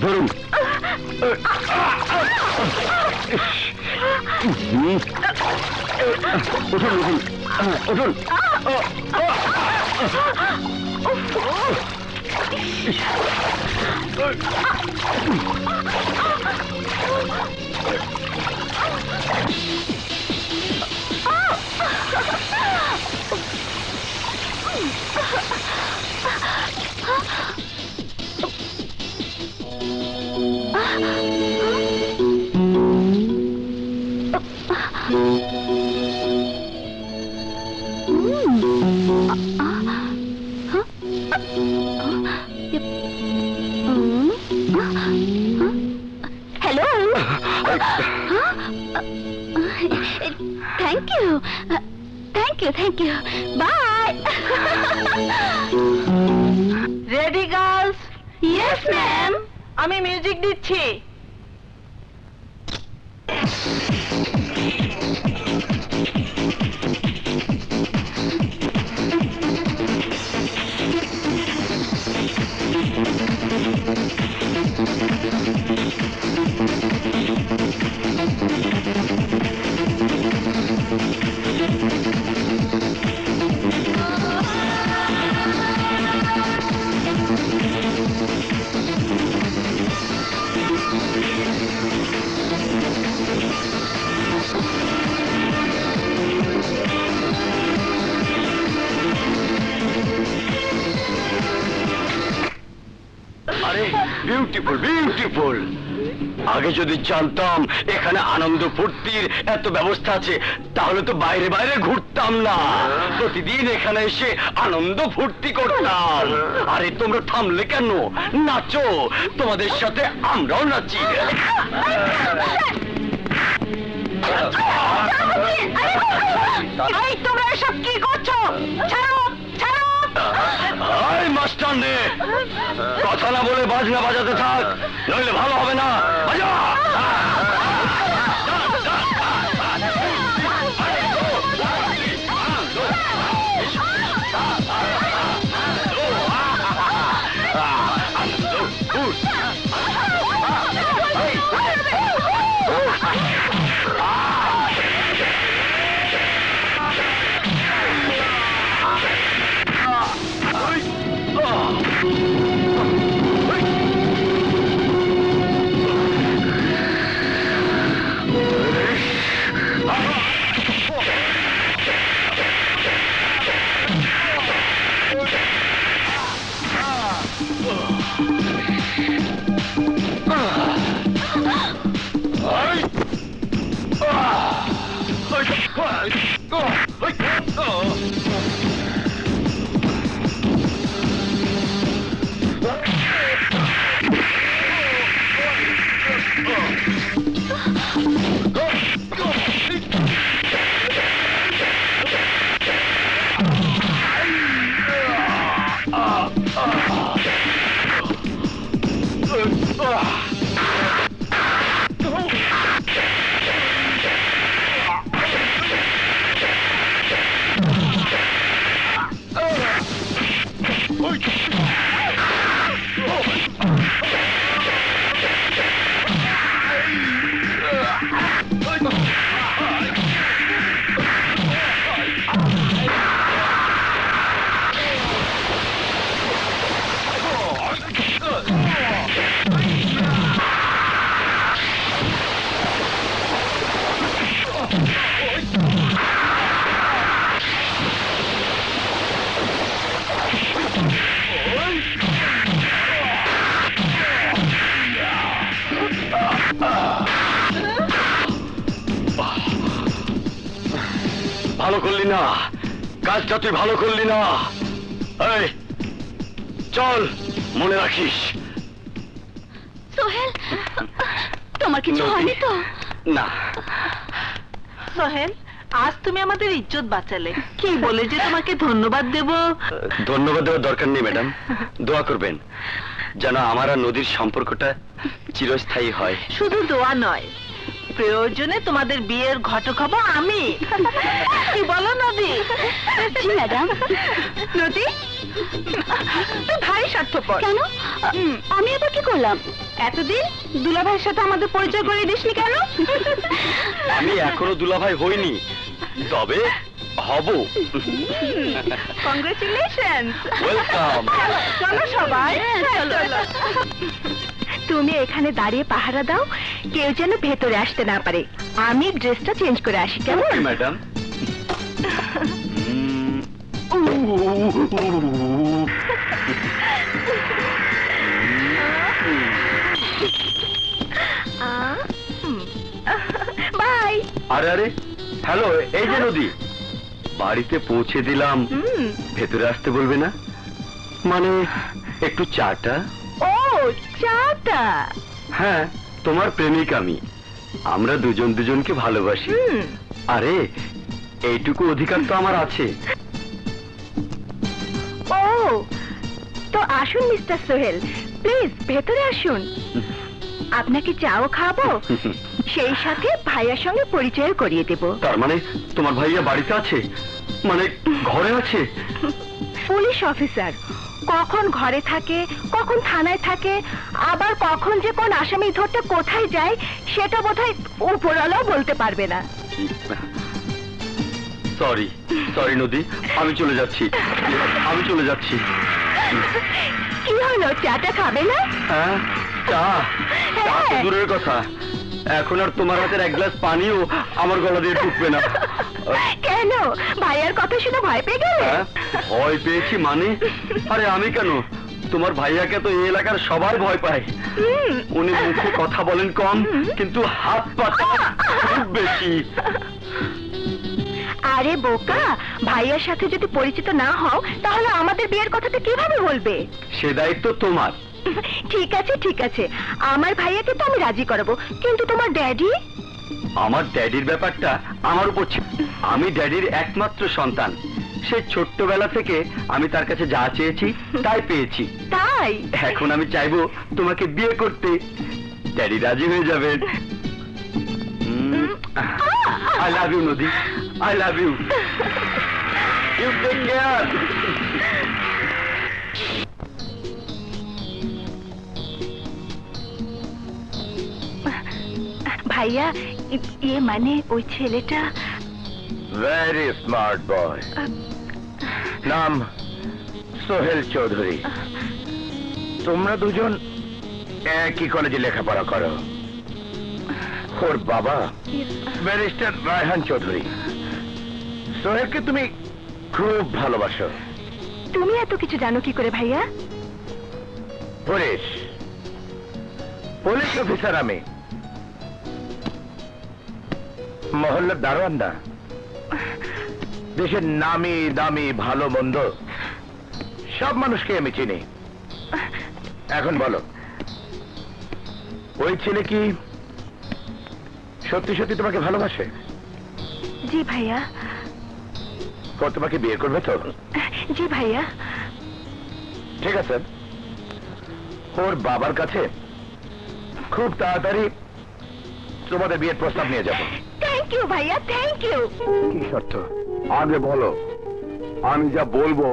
ধরুন। উঠুন উঠুন উঠুন। Hello, thank you, thank you, thank you, bye. Ready girls? Yes ma'am. আমি মিউজিক দিচ্ছি। আরে বিউটিফুল বিউটিফুল। আগে যদি জানতাম এখানে আনন্দ ফুর্তির এত ব্যবস্থা আছে তাহলে তো বাইরে বাইরে ঘুরতাম না, প্রতিদিন এখানে এসে আনন্দ ফুর্তি করতাম। আরে তোমরা থামলে কেন? নাচো, তোমাদের সাথে আমরাও নাচি। তোমরা এসব কি করছো? ছাড়ো, ছাড়ো। মাস্টার নে, কথা না বলে বাজনা বাজাতে থাক, নইলে ভালো হবে না। বাজা। ভালো করলি না, কাজটা তুই ভালো করলি না। এই চল, মনে রাখিস। সোহেল, তোমার কিছু হয়নি তো? না। সোহেল, আজ তুমি আমাদের ইজ্জত বাঁচালে। কি বলে যে তোমাকে ধন্যবাদ দেব? ধন্যবাদ দেওয়ার দরকার নেই ম্যাডাম, দোয়া করবেন যেন আমার আর নদীর সম্পর্কটা চিরস্থায়ী হয়। শুধু দোয়া নয়, প্রয়োজনে তোমাদের বিয়ের ঘটক হব আমি। কি বলো নদী? জি ম্যাডাম। নদী, তুই ভাই স্বার্থপর। কেন? আমি আবার কি করলাম? এতদিন দুলাভাইয়ের সাথে আমাদের পরিচয় করে দিসনি কেন? আমি এখনো দুলাভাই হইনি, তবে হব। কংগ্রেচুলেশন। ওয়েলকাম। চলো সবাই, চলো। তুমি এখানে দাঁড়িয়ে পাহারা দাও, কেউ যেন ভেতরে আসতে না পারে। আমি ড্রেসটা চেঞ্জ করে আসি, কেমন? ম্যাডাম। বাই। আরে আরে, হ্যালো, এই যে নদী, বাড়িতে পৌঁছে দিলাম, ভেতরে আসতে বলবে না? মানে একটু চাটা? ও, চাটা। হ্যাঁ, তোমার প্রেমিক আমি, আমরা দুজন দুজনকে ভালোবাসি। আরে এইটুকু অধিকার তো আমার আছে। ও, তো আসুন মিস্টার সোহেল, প্লিজ ভেতরে আসুন। আপনাকে চাও খাবো, সেই সাথে ভাইয়ার সঙ্গে পরিচয় করিয়ে দেব। তার মানে তোমার ভাইয়া বাড়িতে আছে, মানে ঘরে আছে? পুলিশ অফিসার, কখন ঘরে থাকে, কখন থানায় থাকে, আবার কখন যে কোন আসামি ধরতে কোথায় যায় সেটা বোধহয় উপরওয়ালাও বলতে পারবে না। সরি সরি নদী, আমি চলে যাচ্ছি, আমি চলে যাচ্ছি। কি হলো, চাটা খাবে না? হ্যাঁ, চা? চা তো দূরের কথা, এখন আর তোমার হাতের এক গ্লাস পানিও আমার গলা দিয়ে ঢুকবে না। কেন, ভাইয়ার কথা শুনে ভয় পেয়ে গেলে? হ্যাঁ, ভয় পেয়েছি মানে? আরে আমি কেন, তোমার ভাইয়াকে তো এই এলাকার সবাই ভয় পায়। উনি মুখে কথা বলেন কম, কিন্তু হাত পাতা খুব বেশি। আরে বোকা, ভাইয়ার সাথে যদি পরিচিত না হও তাহলে আমাদের বিয়ের কথাটা কিভাবে বলবে? সে দায়িত্ব তোমার। ঠিক আছে ঠিক আছে, আমার ভাইয়াকে তো আমি রাজি করাবো, কিন্তু তোমার ড্যাডি? আমার ড্যাডির ব্যাপারটা আমার উপর ছেড়ে। আমি ড্যাডির একমাত্র সন্তান, সে ছোট্টবেলা থেকে আমি তার কাছে যা চেয়েছি তাই পেয়েছি। তাই এখন আমি চাইবো তোমাকে বিয়ে করতে, ড্যাডি রাজি হয়ে যাবেন। I love you Nodi, I love you. You take care. ভাইয়া, ইয়ে মানে ওই ছেলেটা। ভেরি স্মার্ট বয়, নাম সোহেল চৌধুরী। তোমরা দুজন একই কলেজে লেখাপড়া করো। ওর বাবা ব্যারিস্টার রায়হান চৌধুরী। সোহেলকে তুমি খুব ভালোবাসো। তুমি এত কিছু জানো কি করে ভাইয়া? পুলিশ পুলিশ অফিসার আমি, মহল্লার দারোয়ান না। দেশের নামি দামি ভালো মন্দ সব মানুষকে আমি চিনি। এখন বলো, ওই ছেলে কি সত্যি সত্যি তোমাকে ভালোবাসে? জি ভাইয়া। ও তোমাকে বিয়ে করবে তো? জি ভাইয়া। ঠিক আছে, ওর বাবার কাছে খুব তাড়াতাড়ি তোমাদের বিয়ের প্রস্তাব নিয়ে যাবো। থ্যাংক ইউ ভাইয়া, থ্যাংক ইউ। কি শর্ত? আগে বলো, আমি যা বলবো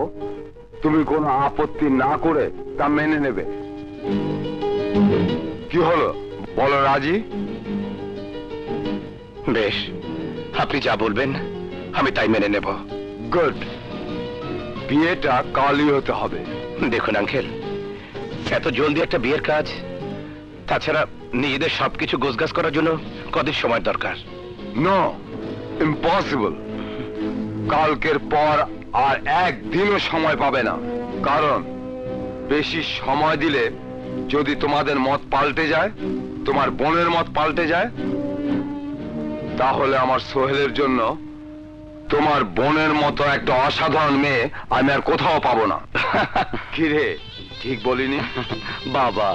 তুমি কোনো আপত্তি না করে তা মেনে নেবে। কি হলো, বলো রাজি? বেশ, আপনি যা বলবেন আমি তাই মেনে নেব। গুড, বিয়েটা কালই হতে হবে। দেখুন আঙ্কেল, এত জলদি একটা বিয়ের কাজ, তাছাড়া নিজেদের সবকিছু গোছগাছ করার জন্য কদিন সময় দরকার। No, impossible. কালকের পর আর একদিনও সময় পাবে না, কারণ বেশি সময় দিলে যদি তোমাদের মত পাল্টে যায়, তোমার বোনের মত পাল্টে যায়, তাহলে আমার সোহেলের জন্য তোমার বোনের মতো একটা অসাধারণ মেয়ে আমি আর কোথাও পাবো না। কিরে, ঠিক বলিনি? বাবা,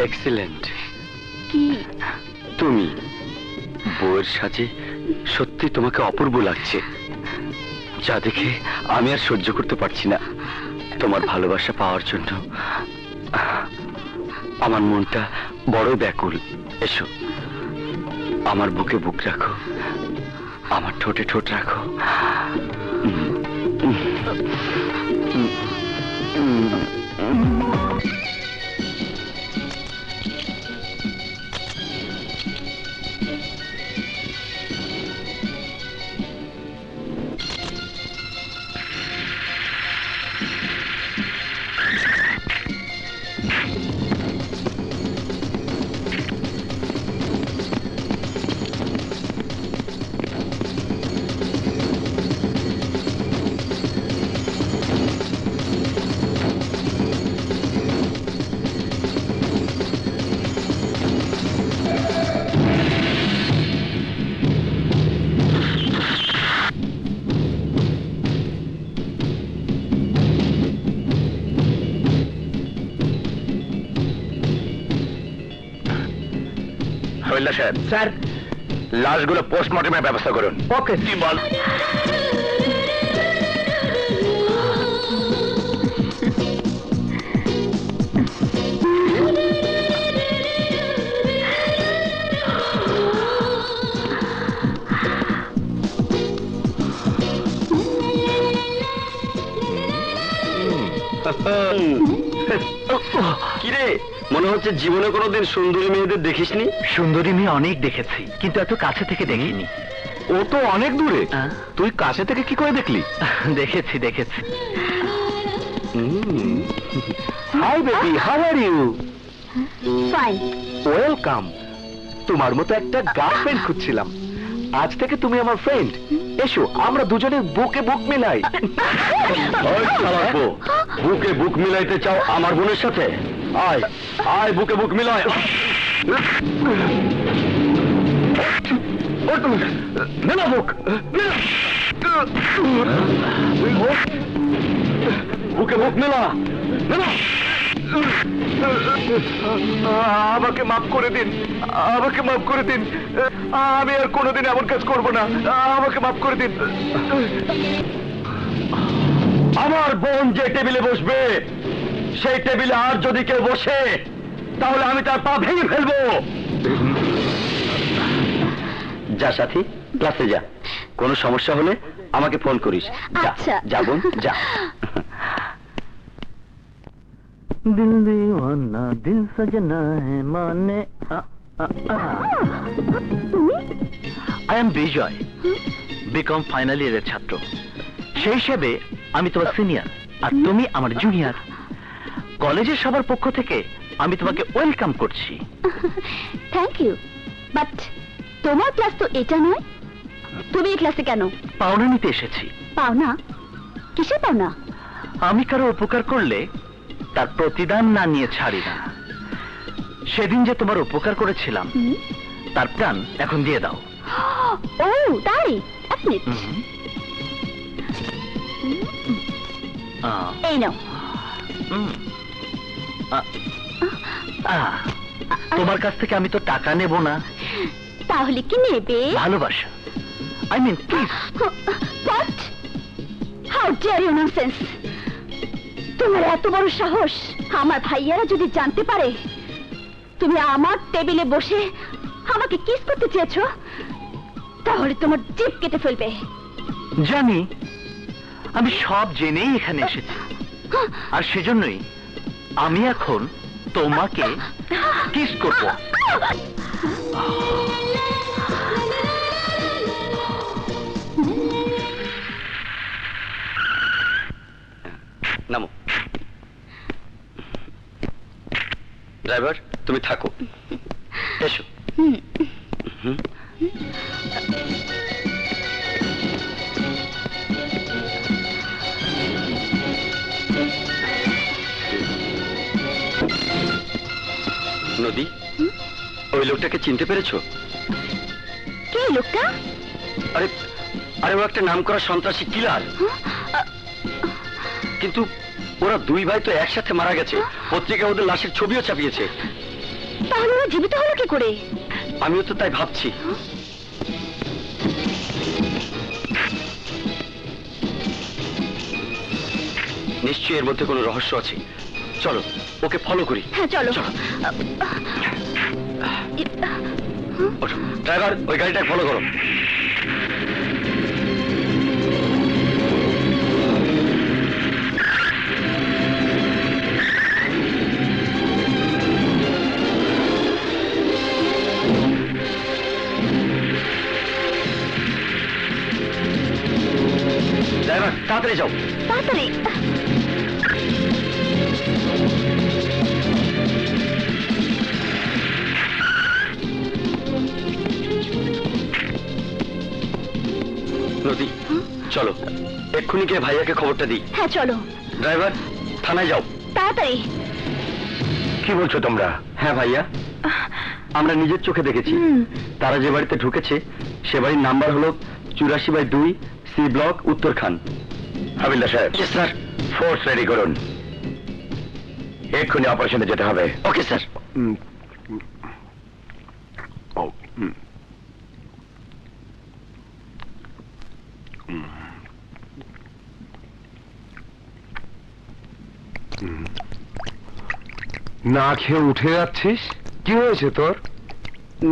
এক্সিলেন্ট। কি? তুমি বউয়ের সাজে সত্যি তোমাকে অপূর্ব লাগছে, যা দেখে আমি আর সহ্য করতে পারছি না। তোমার ভালোবাসা পাওয়ার জন্য আমার মনটা বড় ব্যাকুল। এসো, আমার বুকে বুক রাখো, আমার ঠোঁটে ঠোঁট রাখো। হাবিলদার সাহেব, স্যার, লাশগুলো পোস্টমর্টমের ব্যবস্থা করুন। ওকে। বল। কিরে, মনে হচ্ছে জীবনে কোনোদিন সুন্দরী মেয়েদের দেখিসনি? সুন্দরী মেয়ে অনেক দেখেছি, কিন্তু এত কাছে থেকে দেখিনি। ও তো অনেক দূরে, তুই কাছে থেকে কি করে দেখলি? দেখেছি দেখেছি। Hi baby, how are you? Fine. Welcome. তোমার মতো একটা গার্লফ্রেন্ড খুঁজছিলাম, আজ থেকে তুমি আমার ফ্রেন্ড। এসো, আমরা দুজনে বুকে বুক মিলাই। ওই শালার বউ, বুকে বুক মিলাইতে চাও আমার বোনের সাথে? আয় আয়, বুকে বুক মিলায়। মেলা বুক, বুকে বুক মিলা। আমাকে মাফ করে দিন, আমাকে মাফ করে দিন। আমি আর কোনোদিন এমন কাজ করব না, আমাকে মাফ করে দিন। আমার বোন যে টেবিলে বসবে, সেই টেবিলে আর যদি কেউ বসে, তাহলে আমি তার পা ভেঙে ফেলবো। যা সাথী, ক্লাসে যা। কোনো সমস্যা হলে আমাকে ফোন করিস। আচ্ছা। যা বোন, যা। দিল দিওয়ানা দিল সজনা হ্যায় মানে। I am Bijoy, BCom final ইয়ারের ছাত্র। সেই হিসেবে আমি তোমার সিনিয়র আর তুমি আমার জুনিয়র। কলেজের সবার পক্ষ থেকে আমি তোমাকে ওয়েলকাম করছি। থ্যাংক ইউ, বাট তোমার ক্লাস তো এটা নয়। তুমি এই ক্লাসে কেন? পাওনা নিতে এসেছি। পাওনা? কিসের পাওনা? আমি কারো উপকার করলে তার প্রতিদান না নিয়ে ছাড়ি না। সেদিন যে তোমার উপকার করেছিলাম, তার প্রাণ এখন দিয়ে দাও। ও তাই? এক মিনিট। এই নাও। তোমার কাছ থেকে আমি তো টাকা নেব না। তাহলে কি নেবে? ভালোবাসা, I mean kiss. What? Dare you nonsense! তোমার এত বড় সাহস! আমার ভাইয়ারা যদি জানতে পারে তুমি আমার টেবিলে বসে আমাকে কিস করতে চেয়েছো, তাহলে তোমার জিভ কেটে ফেলবে। জানি, আমি সব জেনেই এখানে এসেছি, আর সেজন্যই আমি এখন তোমাকে কিস করব। নামো। ড্রাইভার, তুমি থাকো, এসো। হুম। নদী, ওই লোকটাকে চিনতে পেরেছো? কে লোকটা? আরে আরে ও একটা নামকরা সন্ত্রাসী কিলার। কিন্তু ওরা দুই ভাই তো একসাথে মারা গেছে, পত্রিকায় ওদের লাশের ছবিও ছাপিয়েছে। তাহলে ওরা জীবিত হলো কি করে? আমিও তো তাই ভাবছি। নিশ্চয়ই এর মধ্যে কোনো রহস্য আছে। চলো ওকে ফলো করি। হ্যাঁ চলো। ওঠো, ড্রাইভার ওই গাড়িটা ফলো করো। ড্রাইভার তাড়াতাড়ি যাও। তাড়াতাড়ি। নদী, চলো এক্ষুনি গিয়ে ভাইয়াকে খবরটা দিই। হ্যাঁ চলো। ড্রাইভার থানায় যাও। তাড়াতাড়ি। কি বলছো তোমরা? হ্যাঁ ভাইয়া, আমরা নিজের চোখে দেখেছি। তারা যে বাড়িতে ঢুকেছে সে বাড়ির নাম্বার হলো 84/2 সি ব্লক, উত্তরখান। হাবিলদার সাহেব। স্যার। ফোর্স রেডি করুন, এক্ষুনি অপারেশনে যেতে হবে। Okay sir. না খেয়ে উঠে যাচ্ছিস, কি হয়েছে তোর?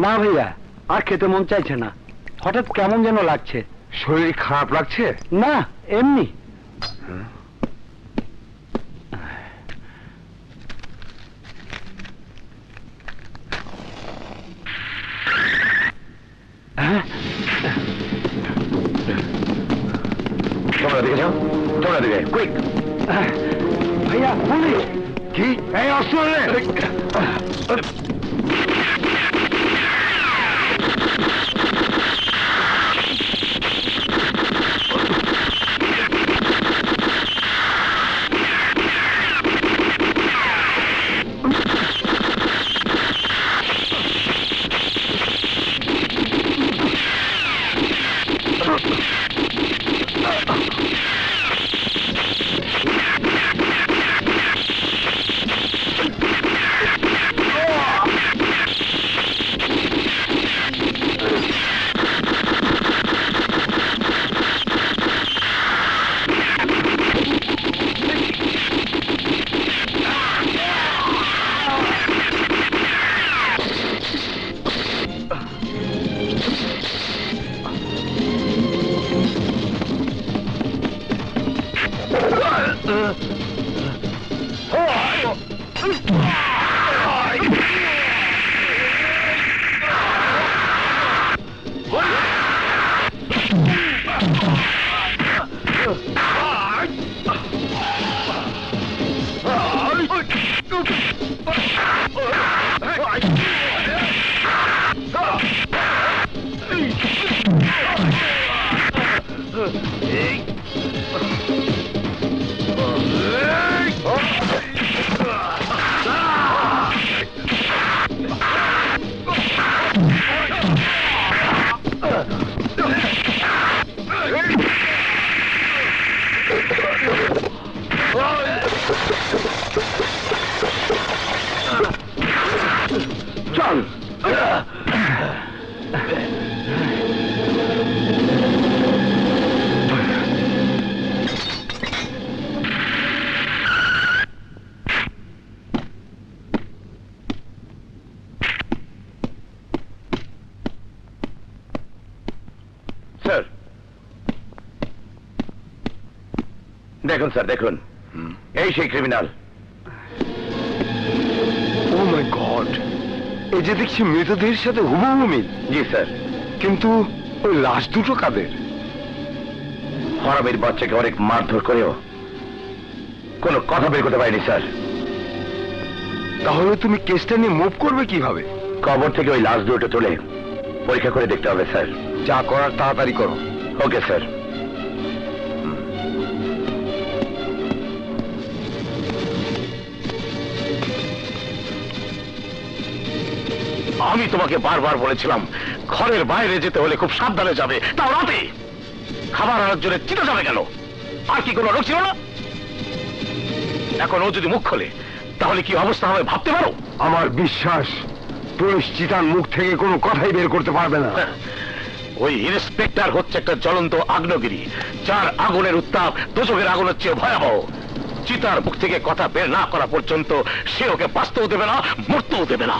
না ভাইয়া, আর খেতে মন চাইছে না, হঠাৎ কেমন যেন লাগছে। শরীর খারাপ লাগছে? না, এমনি। তোমরা দিকে যাও, তোমরা দিকে কুইক। ভাইয়া পুলিশ। কি? এই অস্ত্র নে। দেখুন স্যার, দেখুন, এই সেই ক্রিমিনাল। ও মাই গড, এই যে দেখছি মৃতদেহের সাথে হুবহু মিল। জি স্যার। কিন্তু ওই লাশ দুটো কাদের? হারামির বাচ্চাকে অনেক মারধর করেও কোনো কথা বের করতে পারিনি স্যার। তাহলে তুমি কেসটা নিয়ে মুভ করবে কিভাবে? কবর থেকে ওই লাশ দুটো তুলে পরীক্ষা করে দেখতে হবে স্যার। যা করার তাড়াতাড়ি করো। Okay sir. আমি তোমাকে বারবার বলেছিলাম ঘরের বাইরে যেতে হলে খুব সাবধানে যাবে, তাও রাতে। খাবার আনার জন্য চিতা যাবে কেন? আর কি কোনো লোক ছিল না? এখন ও যদি মুখ খোলে তাহলে কি অবস্থা হবে ভাবতে পারো? আমার বিশ্বাস পুলিশ চিতার মুখ থেকে কোনো কথাই বের করতে পারবে না। ওই ইন্সপেক্টর হচ্ছে একটা জ্বলন্ত আগ্নেয়গিরি, যার আগুনের উত্তাপ দোজখের আগুনের চেয়ে ভয়াবহ। চিতার মুখ থেকে কথা বের না করা পর্যন্ত সে ওকে বাঁচতেও দেবে না, মরতেও দেবে না।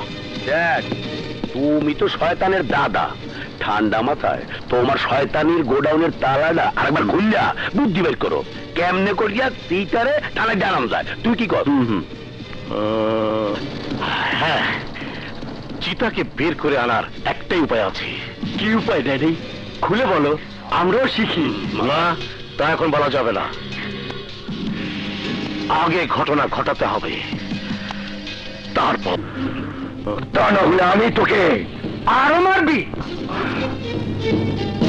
দেখ, তুমি তো শয়তানের দাদা। ঠান্ডা মাথায় তোমার শয়তানির গোডাউনের তালাটা আরেকবার খুললা বুদ্ধি বের করো, কেমনে করিয়া চিতারে টানে জানানো যায়। তুই কি কর? হ্যাঁ, চিতাকে বের করে আনার একটাই উপায় আছে। কি উপায় ড্যাডি? খুলে বলো, আমরাও শিখি। না, তা এখন বলা যাবে না। আগে ঘটনা ঘটাতে হবে, তারপর। তা না হলে আমি তোকে আরো মারবি?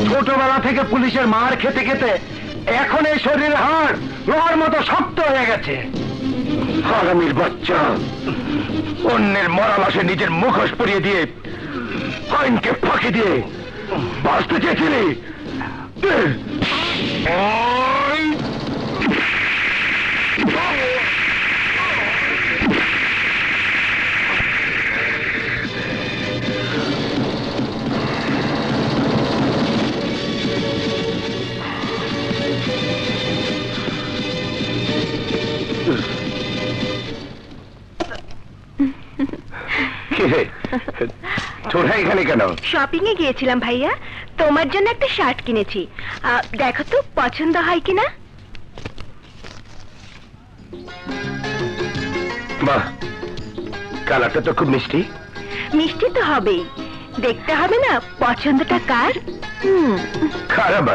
ছোটবেলা থেকে পুলিশের মার খেতে খেতে এখন এই শরীরের হাড় লোহার মতো শক্ত হয়ে গেছে। হারামির বাচ্চা, অন্যের মরা লাশে নিজের মুখোশ পরিয়ে দিয়ে আইনকে ফাঁকি দিয়ে বাঁচতে চেয়েছিলি। তোরা এখানে কেন? শপিং এ গিয়েছিলাম ভাইয়া, তোমার জন্য একটা শার্ট কিনেছি। দেখো তো পছন্দ হয় কিনা। বাহ, কালারটা তো খুব মিষ্টি। মিষ্টি তো হবেই, দেখতে হবে না পছন্দটা কার। খারাপ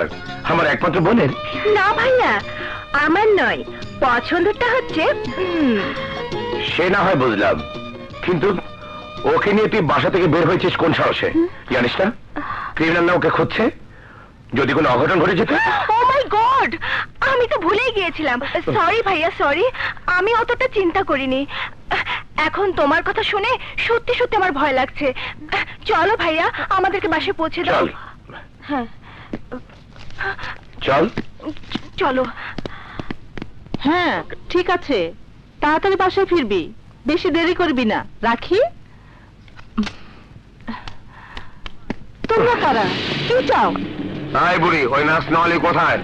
আমার একমাত্র বোনের? না ভাইয়া, আমার নয়, পছন্দটা হচ্ছে সে না হয় বুঝলাম, কিন্তু ওকে নিয়ে তুই বাসা থেকে বের হয়েছিস কোন সাহসে? জানিস না ক্রিমিনাল না ওকে খুঁজছে? যদি কোনো অঘটন ঘটে যেত। ও মাই গড, আমি তো ভুলেই গিয়েছিলাম। সরি ভাইয়া, সরি, আমি অতটা চিন্তা করিনি। এখন তোমার কথা শুনে সত্যি সত্যি আমার ভয় লাগছে। চলো ভাইয়া, আমাদেরকে বাসায় পৌঁছে দাও। চল। হ্যাঁ চল। চলো। হ্যাঁ ঠিক আছে, তাড়াতাড়ি বাসায় ফিরবি, বেশি দেরি করবি না। রাখি। তোমরা কারা? কি চাও? আয় বুড়ি, ওই নাচ নেওয়ালি কোথায়?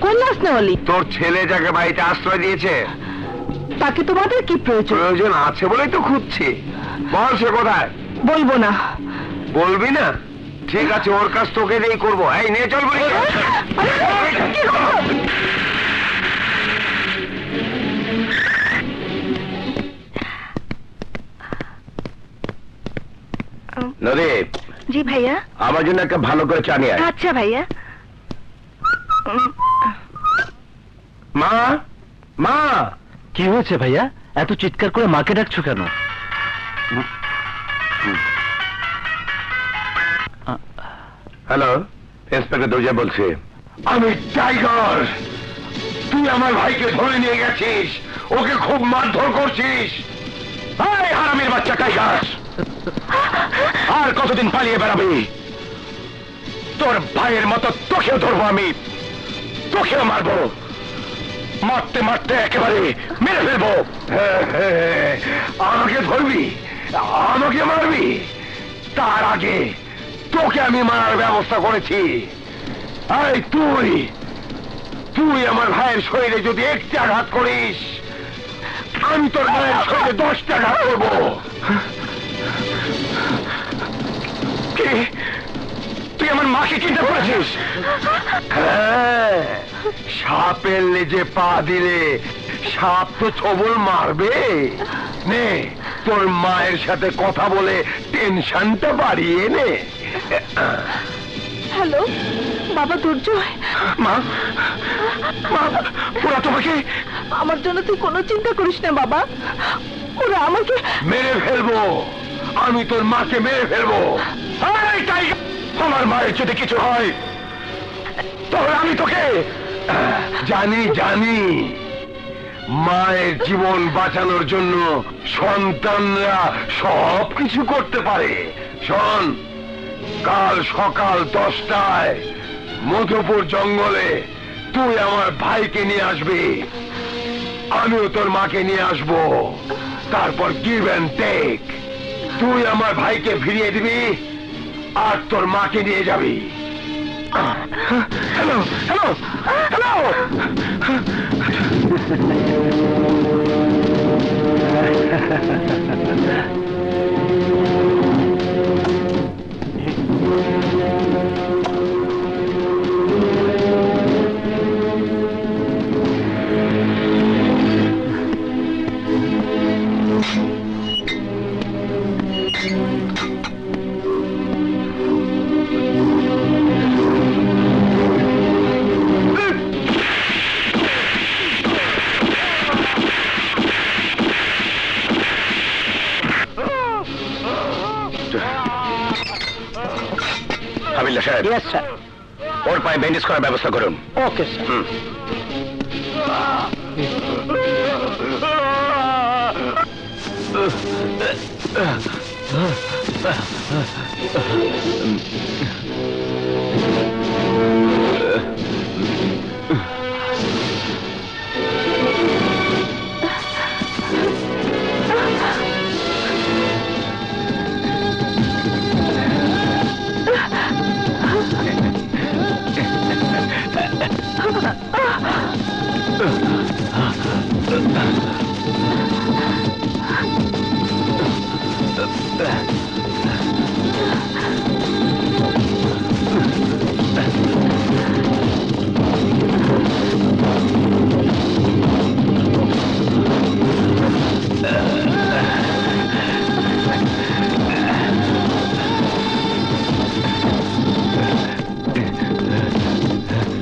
কোন নাচ নেওয়ালি? তোর ছেলে যাকে বাড়িতে আশ্রয় দিয়েছে। তাকে তোমাদের কি প্রয়োজন? প্রয়োজন আছে বলেই তো খুঁজছি। বল সে কোথায়? বলবো না। বলবি না? ঠিক আছে, ওর কাজ তোকে দিয়েই করবো। এই নিয়ে চল বুড়ি। নদী, জি ভাইয়া। আমার জন্য একটা ভালো করে চা নিয়ে আয়। আচ্ছা ভাইয়া। মা, মা। কি হয়েছে ভাইয়া? এত চিৎকার করে মাকে ডাকছো কেন? হ্যালো, ইন্সপেক্টর দরজা বলছি। আমি টাইগার। তুই আমার ভাইকে ধরে নিয়ে গেছিস, ওকে খুব মারধর করছিস। এই হারামির বাচ্চা টাইগার, আর কতদিন পালিয়ে বেড়াবি? তোর ভাইয়ের মতো তোকেও ধরবো আমি, তোকেও মারবো, মারতে মারতে একেবারে মেরে ফেলবো। আমাকে ধরবি, আমাকে মারবি? তার আগে তোকে আমি মারার ব্যবস্থা করেছি। এই তুই আমার ভাইয়ের শরীরে যদি একটি আঘাত করিস, আমি তোর ভাইয়ের শরীরে 10টা আঘাত করবো। তুই আমার মাকে চিন্তা করেছিস? হ্যাঁ, সাপের লেজে পা দিলে সাপ তো ছবল মারবে। নে তোর মায়ের সাথে কথা বলে টেনশনটা বাড়িয়ে নে। হ্যালো বাবা দুর্জয়, মা মা, ওরা তোমাকে আমার জন্য তুই কোনো চিন্তা করিস না বাবা, ওরা আমাকে মেরে ফেলবো, আমি তোর মাকে মেরে ফেলবো। এই টাইগার, আমার মায়ের যদি কিছু হয় তাহলে আমি তোকে জানি জানি মায়ের জীবন বাঁচানোর জন্য সন্তানরা সব কিছু করতে পারে। শোন, কাল সকাল 10টায় মধুপুর জঙ্গলে তুই আমার ভাইকে নিয়ে আসবি, আমিও তোর মাকে নিয়ে আসবো। তারপর গিভ অ্যান্ড টেক, তুই আমার ভাইকে ফিরিয়ে দিবি আর তোর মাকে নিয়ে যাবি। হ্যালো হ্যালো হ্যালো, হাবিলদার সাহেব, ইয়েস স্যার। ওর পায়ে ব্যান্ডেজ করার ব্যবস্থা করুন। Okay sir.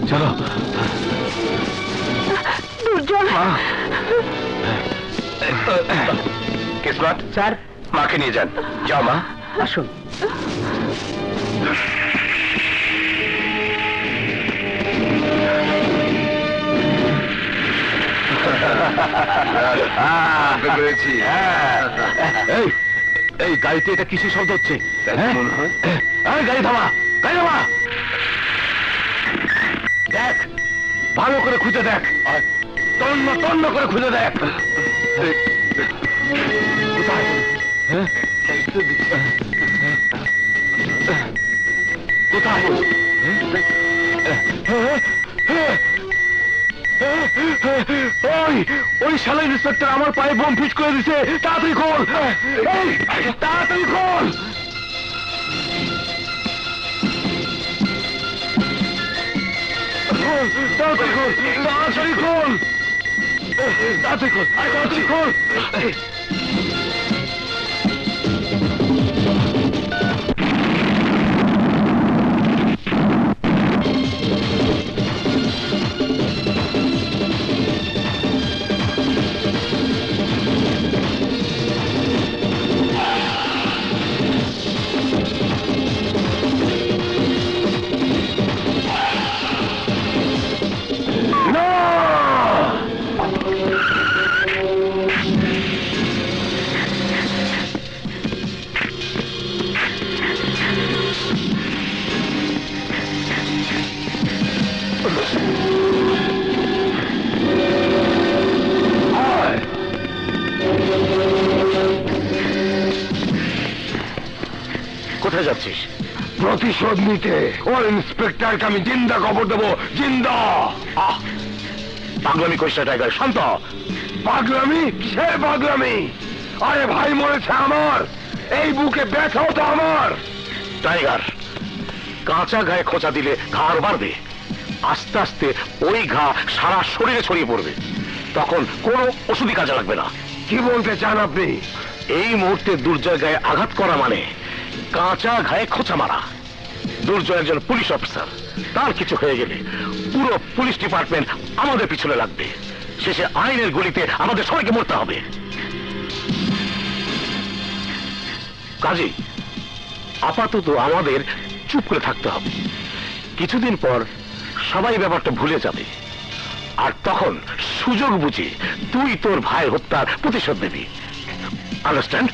চলো কিসমত স্যার মাকে নিয়ে যান। যাও মা, আসুন। পেরেছি। এই এই গাড়িতে এটা কিসের শব্দ হচ্ছে? গাড়ি থামা, গাড়ি থামা। দেখ, ভালো করে খুঁজে দেখ, তন্ন তন্ন করে খুঁজে দেখ। কোথায়? কোথায়? ওই শালা ইন্সপেক্টর আমার পায়ে বোম ফিট করে দিছে। তাড়াতাড়ি খোল, তাড়াতাড়ি খোল। তাড়াতাড়ি খোল, তাড়াতাড়ি খোল, তাড়াতাড়ি খোল, তাড়াতাড়ি খোল। কোথায় যাচ্ছিস? প্রতিশোধ নিতে। ওর ইন্সপেক্টরকে আমি জিন্দা খবর দেবো, জিন্দা। পাগলামি করিস না টাইগার, শান্ত। পাগলামি? কিসের পাগলামি? আরে ভাই মরেছে আমার, এই বুকে ব্যথাও তো আমার। টাইগার, কাঁচা গায়ে খোঁচা দিলে ঘাড় বাড়বে, আস্তে আস্তে ওই ঘা সারা শরীরে ছড়িয়ে পড়বে। তখন কোনো ওষুধই কাজে লাগবে না। কি বলতে চান আপনি? এই মুহূর্তে দুর্জয় গায়ে আঘাত করা মানে কাঁচা ঘায়ে খোঁচা মারা। দুর্জয় একজন পুলিশ অফিসার, তার কিছু হয়ে গেলে পুরো পুলিশ ডিপার্টমেন্ট আমাদের পিছনে লাগবে। শেষে আইনের গুলিতে আমাদের সবাইকে মরতে হবে। কাজেই আপাতত আমাদের চুপ করে থাকতে হবে। কিছুদিন পর সবাই ব্যাপারটা ভুলে যাবে, আর তখন সুযোগ বুঝে তুই তোর ভাইয়ের হত্যার প্রতিশোধ নিবি। আন্ডারস্ট্যান্ড?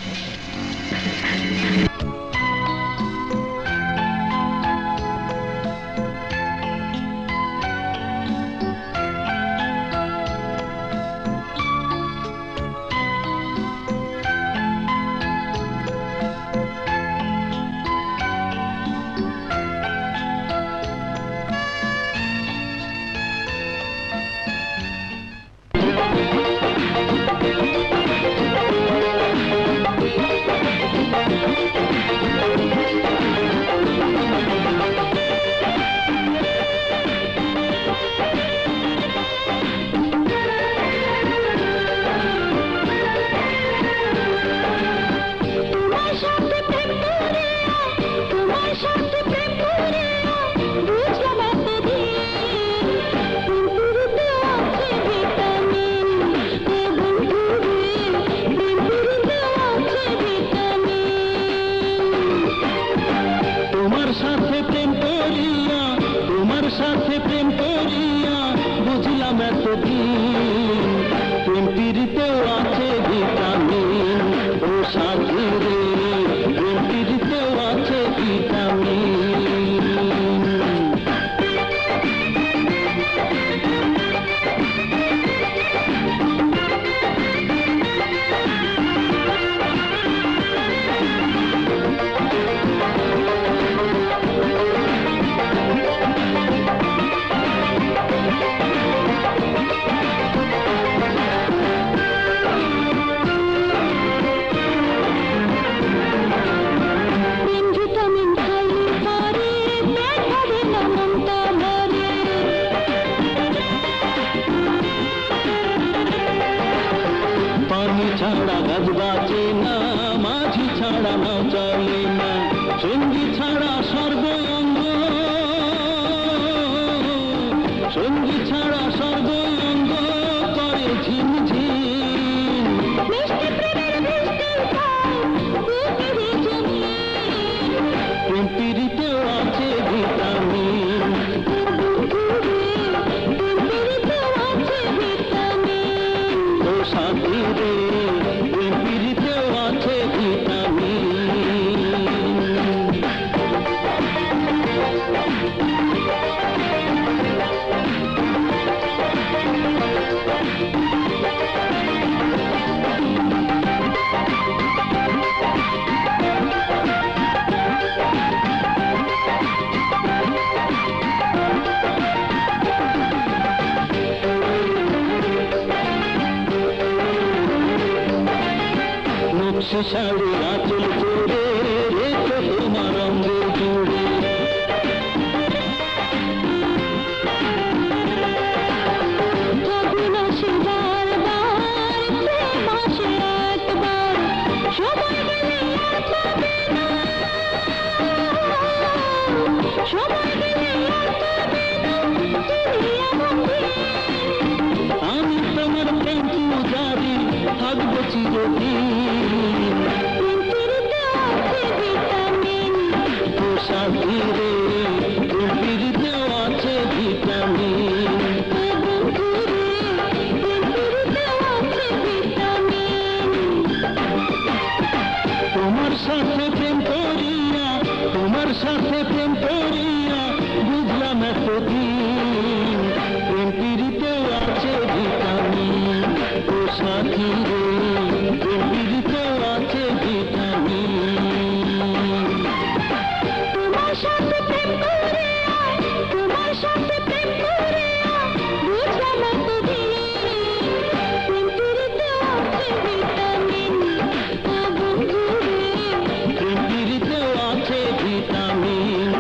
ভিটামিন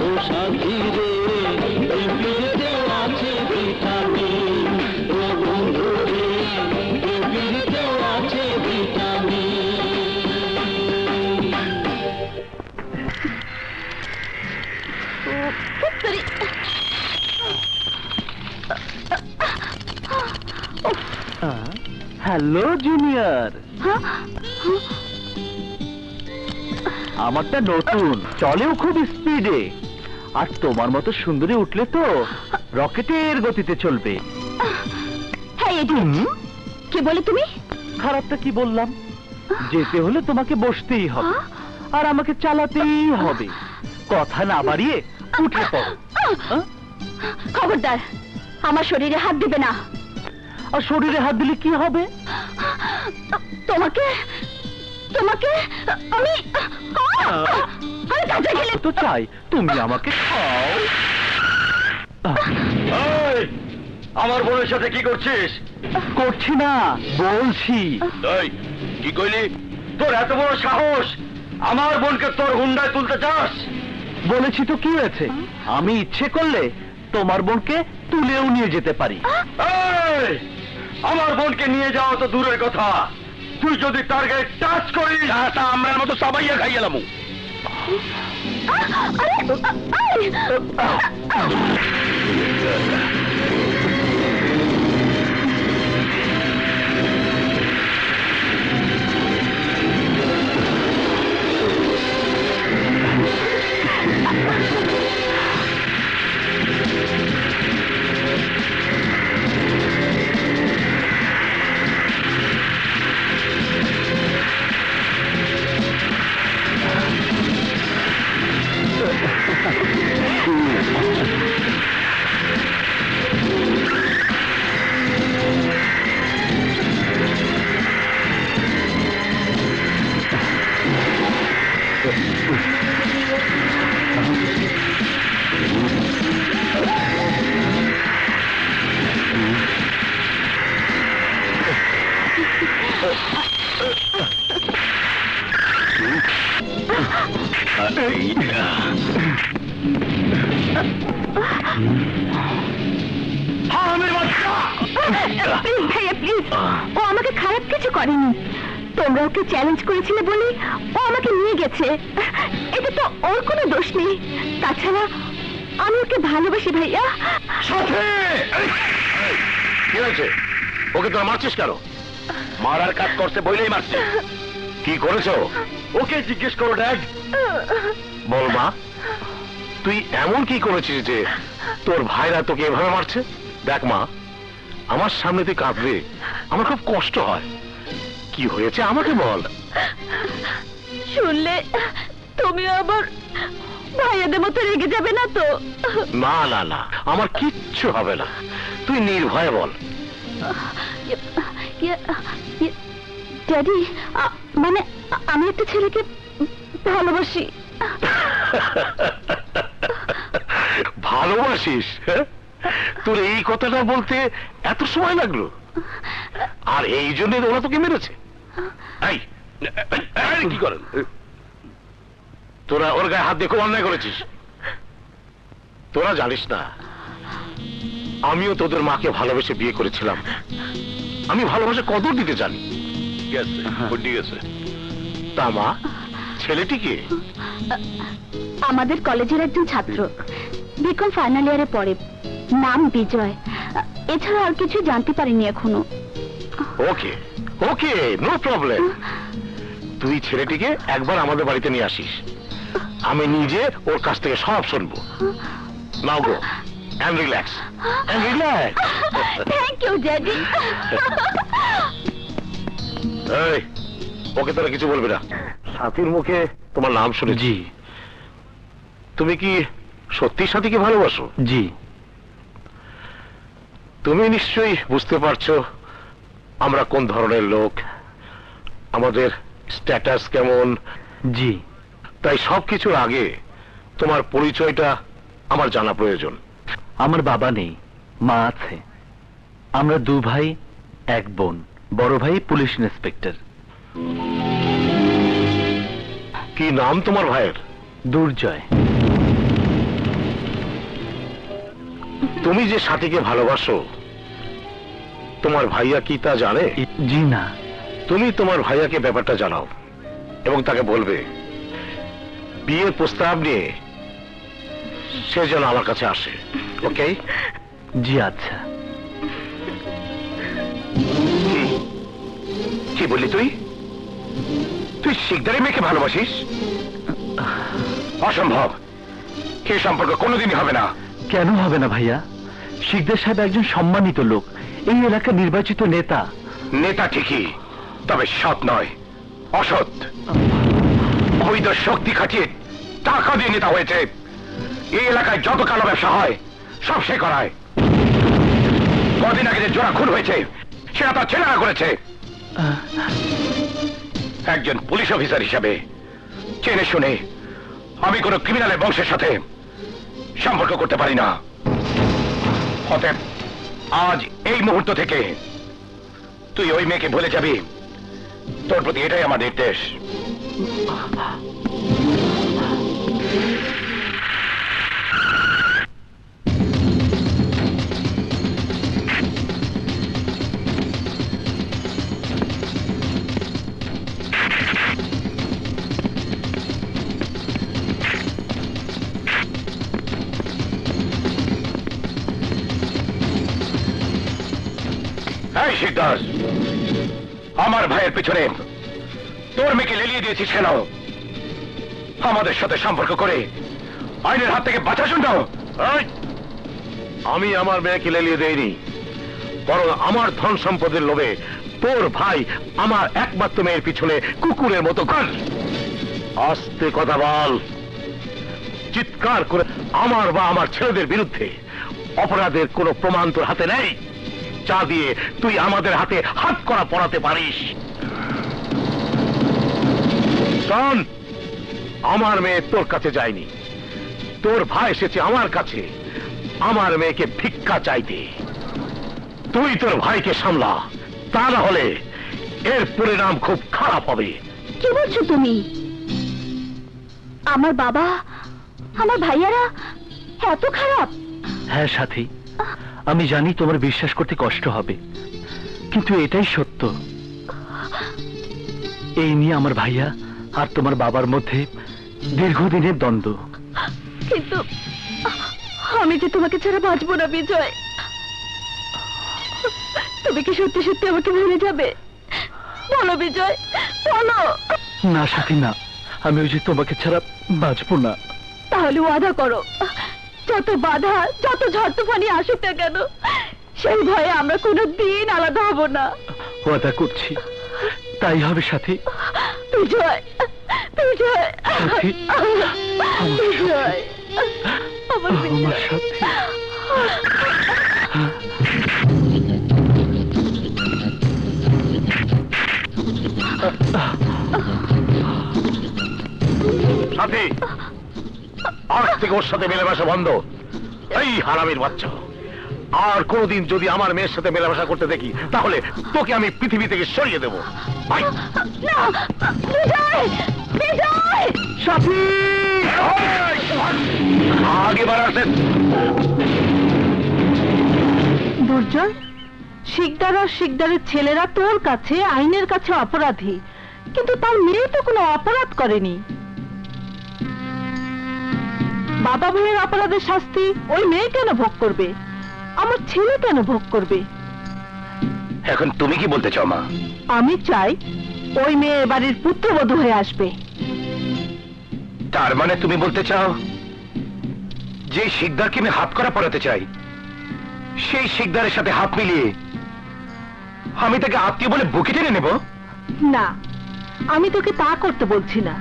ও সাথী রে হ্যালো জুনিয়র, হ্যাঁ? আমারটা নতুন, চলেও খুব স্পিডে। আর তোমার মতো সুন্দরী উঠলে তো রকেটের গতিতে চলবে। হ্যাঁ ইডিয়েট, কে বলে তুমি? খারাপটা কি বললাম? যেতে হলে তোমাকে বসতেই হবে, আর আমাকে চালাতেই হবে। কথা না বাড়িয়ে উঠে পড়ো। খবরদার, আমার শরীরে হাত দিবে না। আর শরীরে হাত দিলে কি হবে? তোমাকে তোমাকে আমি কাজে গেলে তো চাই তুমি আমাকে খাও। আমার বোনের সাথে কি করছিস? করছি না, বলছি। এই কি কইলি? তোর এত বড় সাহস, আমার বোনকে তোর হুন্ডায় তুলতে চাস? বলেছি তো, কি হয়েছে? আমি ইচ্ছে করলে তোমার বোনকে তুলেও নিয়ে যেতে পারি। এই, আমার বোনকে নিয়ে যাওয়া তো দূরের কথা, তুই যদি টার্গেট টাচ করিস তা আমরার মতো সবাইয়া খাই গেলাম। প্লিজ ভাইয়া, প্লিজ, ও আমাকে খারাপ কিছু করেনি। তোমরা ওকে চ্যালেঞ্জ করেছিলে বলে ও আমাকে নিয়ে গেছে। এটা তো ওর কোনো দোষ নেই। তাছাড়া আমি ওকে ভালোবাসি ভাইয়া। কি হয়েছে? ওকে তোরা মারছিস কেন? মারার কাজ করতে বইলেই মারছিস। কি করেছো? ওকে জিজ্ঞেস করো ড্যাড। বল মা, তুই এমন কি করেছিস যে তোর ভাইরা তোকে এভাবে মারছে? দেখ মা, আমার সামনে তুই কাঁদলে আমার খুব কষ্ট হয়। কি হয়েছে আমাকে বল। শুনলে তুমিও আবার ভাইয়াদের মতো রেগে যাবে না তো? না না না, আমার কিচ্ছু হবে না, তুই নির্ভয়ে বল। ড্যাডি, মানে আমি একটা ছেলেকে ভালোবাসি। ভালোবাসিস? তোর এই কথাটা বলতে এত সময় লাগলো? আর এই জন্য ওরা তোকে মেরেছে? এই, কি করেন তোরা? ওর গায়ে হাত দিয়ে খুব অন্যায় করেছিস। তোরা জানিস না, আমিও তোদের মাকে ভালোবেসে বিয়ে করেছিলাম। আমি ভালোবাসা কদর দিতে জানি। ঠিক আছে। তা মা, ছেলেটি কে? আমাদের কলেজের একজন ছাত্র, বিকম ফাইনাল ইয়ারে পড়ে, নাম বিজয়। এছাড়া আর কিছু জানতে পারিনি এখনো। ওকে ওকে, নো প্রবলেম। তুই ছেলেটিকে একবার আমাদের বাড়িতে নিয়ে আসিস, আমি নিজে ওর কাছ থেকে সব শুনবো। Now go, and relax, and relax. Thank you daddy. এই, ওকে তোরা কিছু বলবি না। সাথীর মুখে তোমার নাম শুনেছি। তুমি কি সত্যি সাথীকে ভালোবাসো? জি। তুমি নিশ্চয়ই বুঝতে পারছো আমরা কোন ধরনের লোক, আমাদের স্ট্যাটাস কেমন। জি। তাই সবকিছুর আগে তোমার পরিচয়টা আমার জানা প্রয়োজন। আমার বাবা নেই, মা আছে। আমরা দু ভাই এক বোন। বড় ভাই পুলিশ ইন্সপেক্টর। কি নাম তোমার ভাইয়ের? দুর্জয়। তুমি যে সাথীকে ভালোবাসো, তোমার ভাইয়া কি তা জানে? জি না। তুমি তোমার ভাইয়াকে ব্যাপারটা জানাও এবং তাকে বলবে বিয়ের প্রস্তাব নিয়ে সে যেন আমার কাছে আসে। ওকে? জি আচ্ছা। কি বললি তুই? তুই শিকদারের মেয়েকে ভালোবাসিস? অসম্ভব, এই সম্পর্ক কোনোদিনই হবে না। কেন হবে না ভাইয়া? শিকদার সাহেব একজন সম্মানিত লোক, এই এলাকার নির্বাচিত নেতা। নেতা ঠিকই, তবে সৎ নয়, অসৎ। অবৈধ শক্তি খাটিয়ে টাকা দিয়ে নেতা হয়েছে। এই এলাকায় যত কালো ব্যবসা হয় সব সে করায়। কদিন আগে যে জোড়া খুন হয়েছে সেটা তার ছেলেরা করেছে। একজন পুলিশ অফিসার হিসাবে জেনে শুনে আমি কোনো ক্রিমিনালের বংশের সাথে সম্পর্ক করতে পারি না। অতএব আজ এই মুহূর্ত থেকে তুই ওই মেয়েকে ভুলে যাবি। তোর প্রতি এটাই আমার নির্দেশ। শিকদার, আমার ভাইয়ের পিছনে তোর মেয়েকে লেলিয়ে দিয়েছিস কেন? আমাদের সাথে সম্পর্ক করে আইনের হাত থেকে বাঁচার জন্য? আমি আমার মেয়েকে লেলিয়ে দেইনি, বরং আমার ধন সম্পদের লোভে তোর ভাই আমার একমাত্র মেয়ের পিছনে কুকুরের মতো ঘর। আস্তে কথা বল, চিৎকার করে আমার বা আমার ছেলেদের বিরুদ্ধে অপরাধের কোনো প্রমাণ তোর হাতে নেই যা দিয়ে তুই আমাদের হাতে হাত করা পড়াতে পারিস। শোন, আমার মেয়ে তোর কাছে যায়নি, তোর ভাই এসেছে আমার কাছে আমার মেয়েকে ভিক্ষা চাইতে। তুই তোর ভাইকে সামলা, তা না হলে এর পরিণাম খুব খারাপ হবে। কি বলছো তুমি? আমার বাবা, আমার ভাইয়ারা এত খারাপ? হ্যাঁ সাথী, আমি জানি তোমার বিশ্বাস করতে কষ্ট হবে, কিন্তু এটাই সত্য। এই নিয়ে আমার ভাইয়া আর তোমার বাবার মধ্যে দীর্ঘদিনের দ্বন্দ্ব। কিন্তু আমি যে তোমাকে ছাড়া বাঁচবো না বিজয়। তুমি কি সত্যি সত্যি আমাকে ভুলে যাবে? বলো বিজয়, বলো। না সাথী না, আমি ওই যে তোমাকে ছাড়া বাঁচবো না। তাহলে ওয়াদা করো, যত বাধা যত ঝড় তুফানি আসুক না কেন সেই ভয়ে আমরা কোনোদিন আলাদা হব না। ওয়াদা করছি, তাই হবে সাথী। বিজয়, বিজয়, সাথী, বিজয়, আমার আমার সাথী। সাথী, আজ থেকে ওর সাথে মেলামেশা বন্ধ। এই হারামির বাচ্চা, আর কোনদিন যদি আমার মেয়ের সাথে মেলামেশা করতে দেখি তাহলে তোকে আমি পৃথিবী থেকে সরিয়ে দেবো। সাথী, আগে বাড়াচ্ছেন। দুর্জয়, শিকদার আর শিকদারের ছেলেরা তোর কাছে আইনের কাছে অপরাধী, কিন্তু তার মেয়ে তো কোনো অপরাধ করেনি। বাবা ভাইয়ের অপরাধের শাস্তি ওই মেয়ে কেন ভোগ করবে? আমার ছেলে কেন ভোগ করবে? এখন তুমি কি বলতে চাও মা? আমি চাই ওই মেয়ে এবাড়ির পুত্রবধূ হয়ে আসবে। তার মানে তুমি বলতে চাও যে শিকদারকে আমি হাত করা পড়াতে চাই, সেই শিকদারের সাথে হাত মিলিয়ে আমি তাকে আত্মীয় বলে বুকে টেনে নেব? না, আমি তোকে তা করতে বলছি না।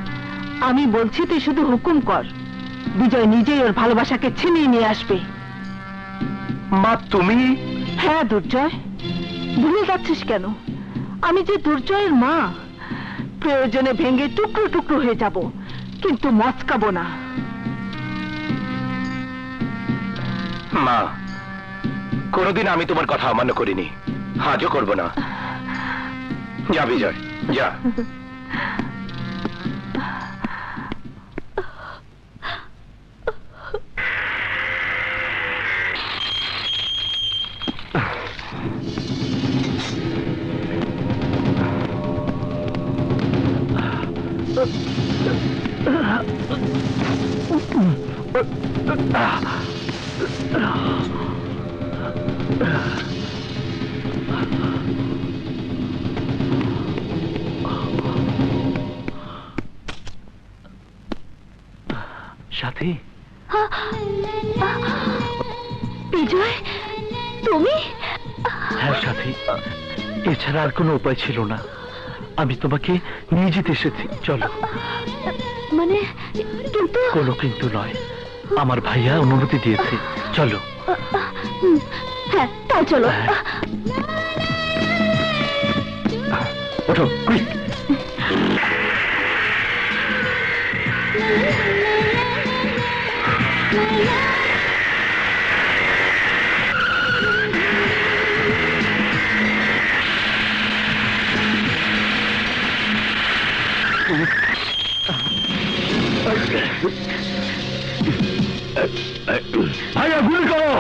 আমি বলছি তুই শুধু হুকুম কর, বিজয় নিজেই ওর ভালোবাসাকে ছিনিয়ে নিয়ে আসবে। মা তুমি? হ্যাঁ দুর্জয়, ভুলে যাচ্ছিস কেন? আমি যে দুর্জয়ের মা, প্রয়োজনে ভেঙে টুকরো টুকরো হয়ে যাব, কিন্তু মচকাবো না। মা, কোনোদিন আমি তোমার কথা অমান্য করিনি, আজও করব না। যা বিজয়, যা। বিজয়, তুমি? হ্যাঁ সাথী, এছাড়া আর কোনো উপায় ছিল না। আমি তোমাকে নিয়ে যেতে এসেছি, চলো। মানে কিন্তু? কোনো কিন্তু নয়, আমার ভাইয়া অনুমতি দিয়েছে, চলো। হ্যাঁ, তাই চলো। ওঠো, কুইক। ভাইয়া গুলি করো।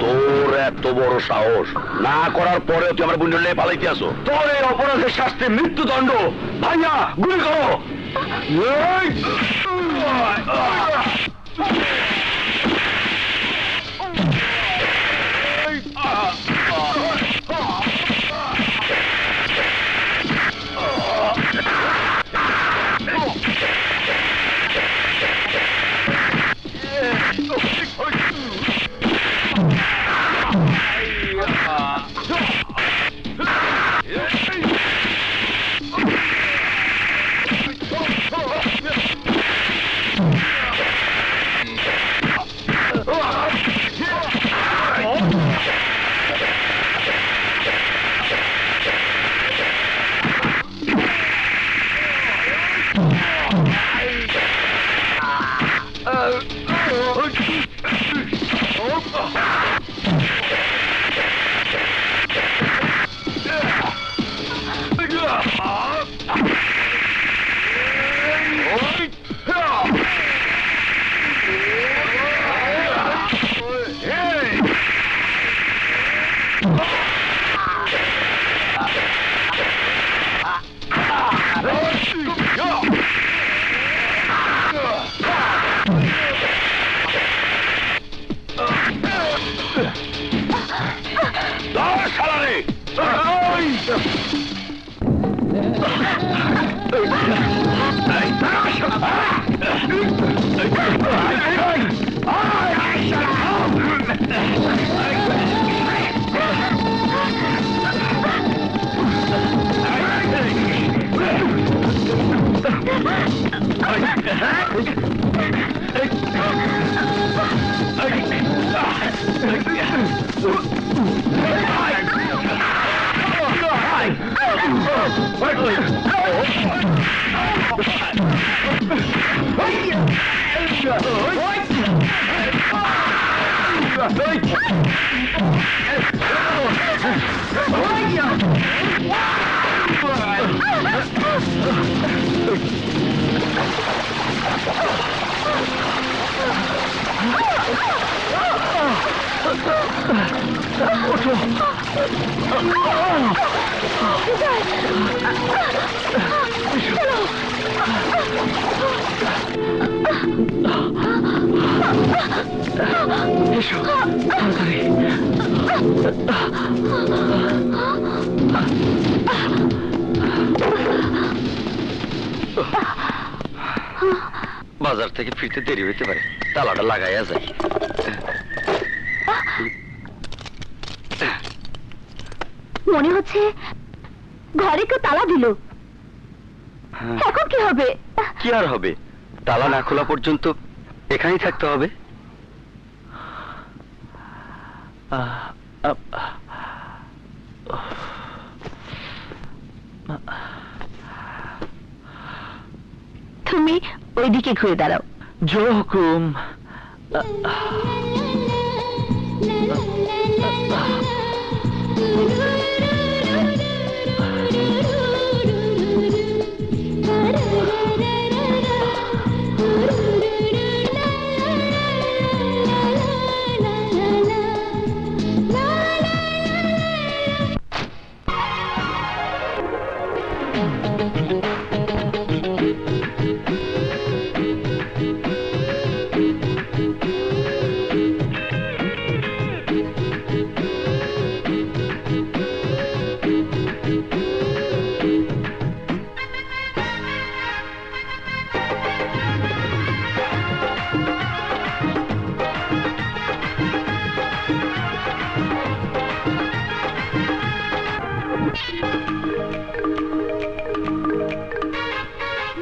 তোর এত বড় সাহস, না করার পরেও তুই আমার বুন্ডলে পালাইতে আসো? তোর এই অপরাধের শাস্তি মৃত্যুদণ্ড। ভাইয়া গুলি করো। বাজার থেকে ফিরতে দেরি হইতে পারে, তালাটা লাগাইয়া যায়। মনে হচ্ছে ঘরে কেউ তালা দিল। এখন কি হবে? কি আর হবে, তালা না খোলা পর্যন্ত এখানেই থাকতে হবে। তুমি ওইদিকে ঘুরে দাঁড়াও। জো হুকুম।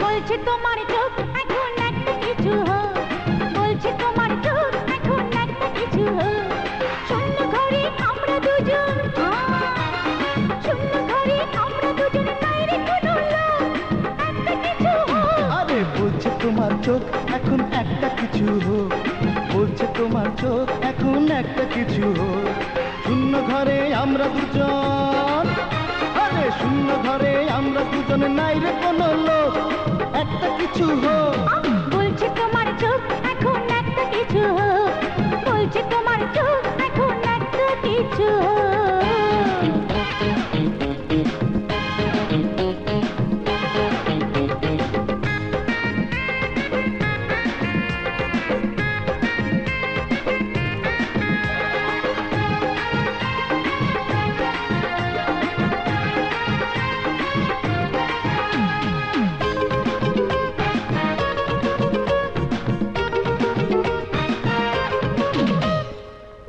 বলছে তোমার চোখ এখন একটা কিছু হোক, বলছে তোমার চোখ এখন একটা কিছু হোক। শূন্য ঘরে আমরা দুজন, শূন্য ঘরে আমরা দুজন, নাই রে কোনো লোক, একটা কিছু হোক। আরে বলছে তোমার চোখ এখন একটা কিছু হোক, বলছে তোমার চোখ এখন একটা কিছু হোক। শূন্য ঘরে আমরা দুজন, আরে শূন্য ঘরে আমরা দুজন, নাই রে কোনো লোক, একটা কিছু হোক। বলছে তোমার চোখ এখন একটা কিছু হোক, বলছে তোমার চোখ এখন একটা কিছু হোক।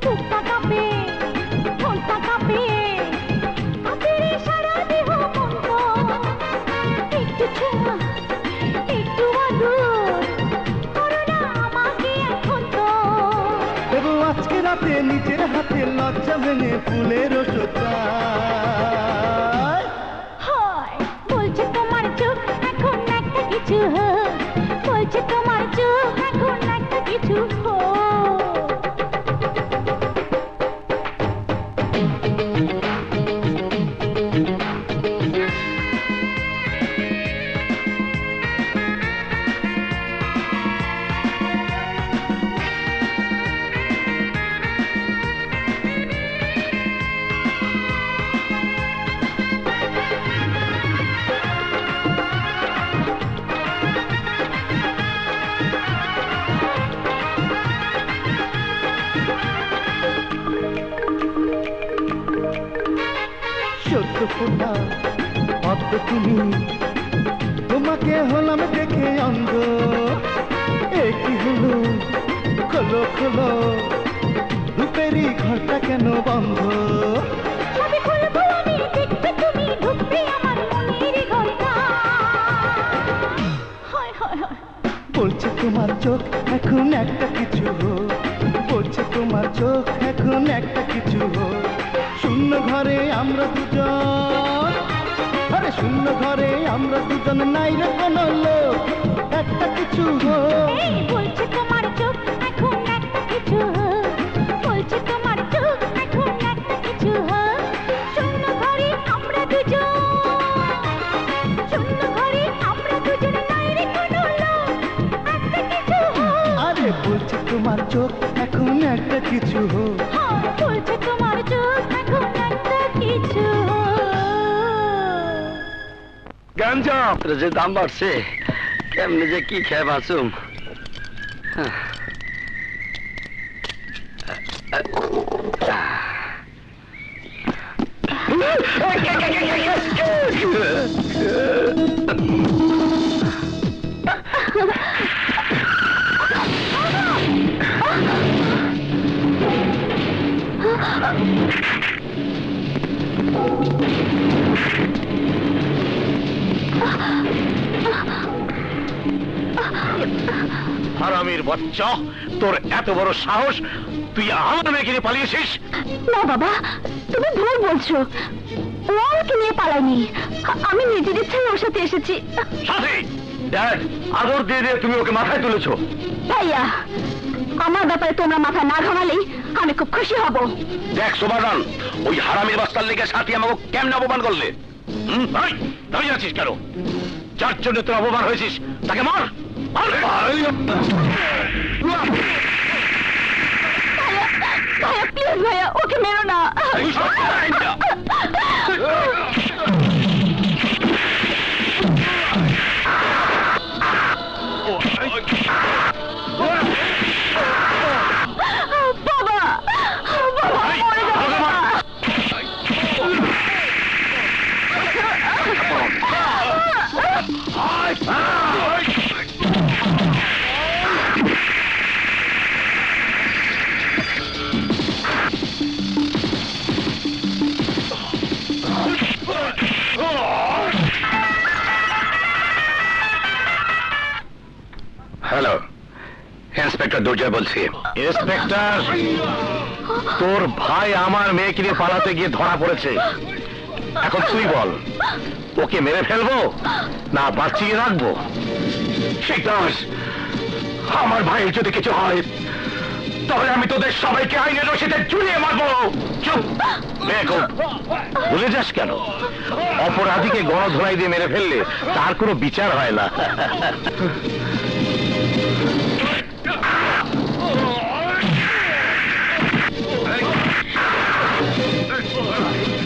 বুকটা কাঁপে, মনটা কাঁপে, কাঁপে রে সারা দেহ মন তো। একটু ছোঁয়া, একটু আদর, করো না আমাকে এখন তো। দেবো আজকে রাতে নিজের হাতে লজ্জা ভেঙে ফুলের ওষুধ। হয় বলছে তোমার চোখ এখন একটা কিছু হোক, বলছে তোমার চোখ এখন একটা কিছু হোক। সত্য ফোটা পদ্ম তুমি, তোমাকে হলাম দেখে অন্ধ। একই হলো, খোলো খোলো, রূপেরই ঘরটা কেন বন্ধ? সবে খুলবো আমি, দেখবে তুমি, ঢুকবে আমার মনের ঘরটা। হয় হয় হয় বলছে তোমার চোখ এখন একটা কিছু হোক, বলছে তোমার চোখ এখন একটা কিছু হোক। শূন্য ঘরে আমরা দুজন, আরে শূন্য ঘরে আমরা দুজন, নাই রে কোনো লোক, একটা কিছু হোক। এই বলছে তোমার চোখ এখন একটা কিছু হোক, বলছে তোমার চোখ এখন একটা কিছু হোক। শূন্য ঘরে আমরা দুজন, শূন্য ঘরে আমরা দুজন, নাই রে কোনো লোক, একটা কিছু হোক। আরে বলছে তোমার চোখ এখন একটা কিছু হোক। হ্যাঁ, বলছে তোমার চোখ এখন একটা কিছু হোক। গাঞ্জা যে দাম বাড়ছে, কেমনে যে কি খেয়ে বাঁচুম। হারামির বাচ্চা, তোর এত বড় সাহস, তুই আমার মেয়েকে নিয়ে পালিয়েছিস? না বাবা, তুমি ভুল বলছো। ও আমাকে নিয়ে পালায়নি, আমি নিজের ইচ্ছায় ওর সাথে এসেছি। সাথী, ড্যাড, আদর দিয়ে দিয়ে তুমি ওকে মাথায় তুলেছো। ভাইয়া, আমার ব্যাপারে তোমরা মাথা না ঘামালেই আমি খুব খুশি হব। দেখ সুবাদান, ওই হারামির বাস্তার লেগে সাথী আমাকে কেমনে অপমান করলে? ভাই দাঁড়িয়ে আছিস কেন? যার জন্য তোর অপমান হয়েছিস তাকে মার। ভাইয়া প্লিজ, ভাইয়া ওকে মেরো না। বাবা, বাবা মরে যাবে না। হ্যালো, ইন্সপেক্টর দুর্জয় বলছি। ইন্সপেক্টর, তোর ভাই আমার মেয়েকে নিয়ে পালাতে গিয়ে ধরা পড়েছে। এখন তুই বল, ওকে মেরে ফেলবো না বাঁচিয়ে রাখবো? শিকদাস, আমার ভাইয়ের যদি কিছু হয় তাহলে আমি তোদের সবাইকে আইনের রশিতে ঝুলিয়ে মারবো। চুপ বেকুব, ভুলে যাস কেন? অপরাধীকে গণধোলাই দিয়ে মেরে ফেললে তার কোনো বিচার হয় না।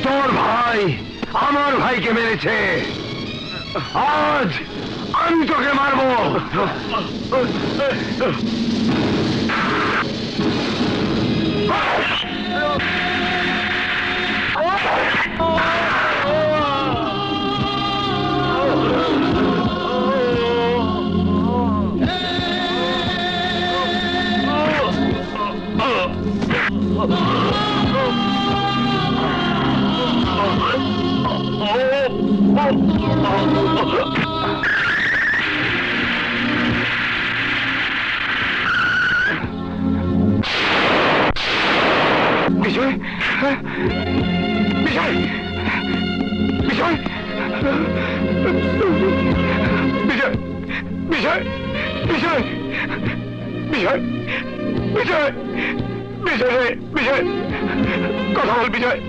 তোর ভাই আমার ভাইকে মেরেছে, আজ আমি তোকে মারবো। বিজয়, বিজয়, বিজয়, বিজয়, বিজয়, বিজয়, বিজয়, বিজয়, বিজয়, বিজয়, কথা বল বিজয়,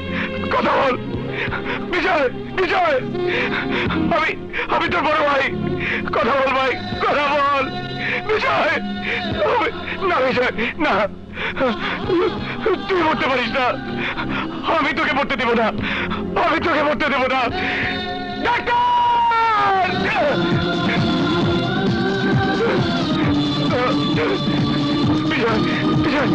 কথা বল বিজয়, বিজয়, আমি তোর বড় ভাই, কথা বল ভাই, কথা বল বিজয়। না বিজয়, না, তুই মরতে পারিস না, আমি তোকে মরতে দেব না, আমি তোকে মরতে দেব না। বিজয়, বিজয়,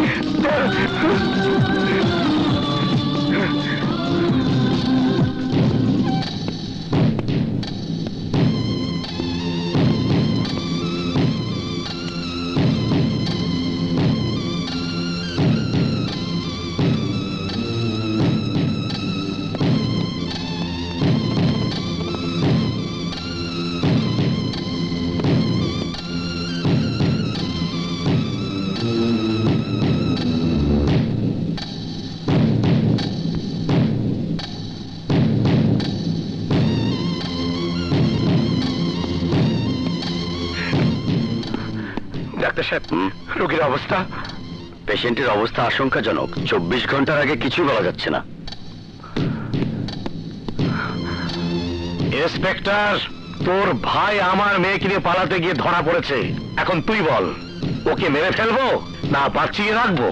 ডাক্তার সাহেব, রোগীর অবস্থা? পেশেন্টের অবস্থা আশঙ্কাজনক। 24 ঘন্টার আগে কিছু বলা যাচ্ছে না। ইন্সপেক্টর, তোর ভাই আমার মেয়েকে নিয়ে পালাতে গিয়ে ধরা পড়েছে। এখন তুই বল, ওকে মেরে ফেলবো না বাঁচিয়ে রাখবো?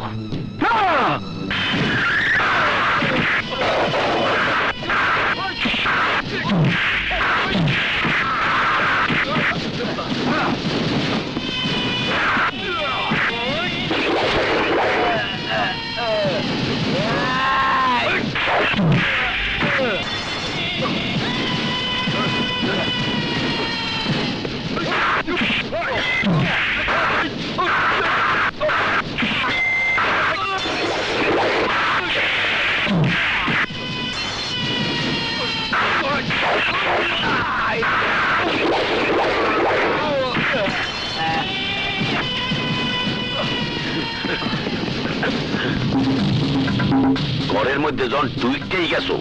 প্রেমের মধ্যে যখন ঢুকতেই গেছো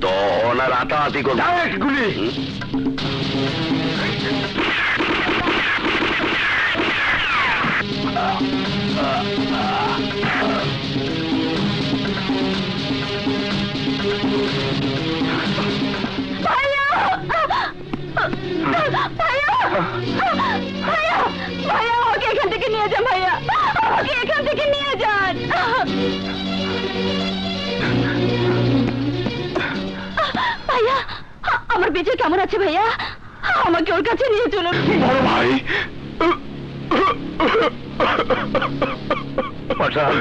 তখন আর আতাহাতি করো ডাইরেক্ট গুলি। ভাইয়া ভাইয়া ভাইয়া আমাকে এখান থেকে নিয়ে যান ভাইয়া, আমাকে এখান থেকে নিয়ে যান। ভাইয়া আমার বেঁচে কেমন আছে ভাইয়া? আমাকে ওর কাছে নিয়ে চলুন। বড় ভাই পাঠান,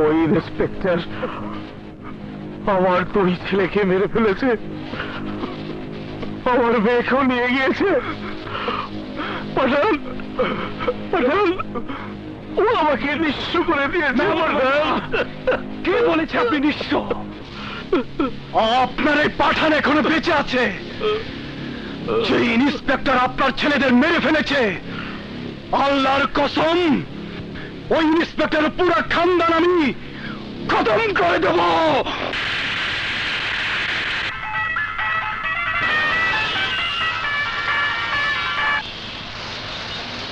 ওই ইন্সপেক্টর আমার দুই ছেলেকে মেরে ফেলেছে, আমার মেয়েকেও নিয়ে গিয়েছে। পাঠান পাঠান, ও আমাকে নিঃস্ব করে দিয়েছে। কে বলেছে আপনি নিঃস্ব? আপনার এই পাঠান এখনো বেঁচে আছে। যে ইন্সপেক্টর আপনার ছেলেদের মেরে ফেলেছে, আল্লাহর কসম ওই ইন্সপেক্টরের পুরো খানদান আমি খতম করে দেব।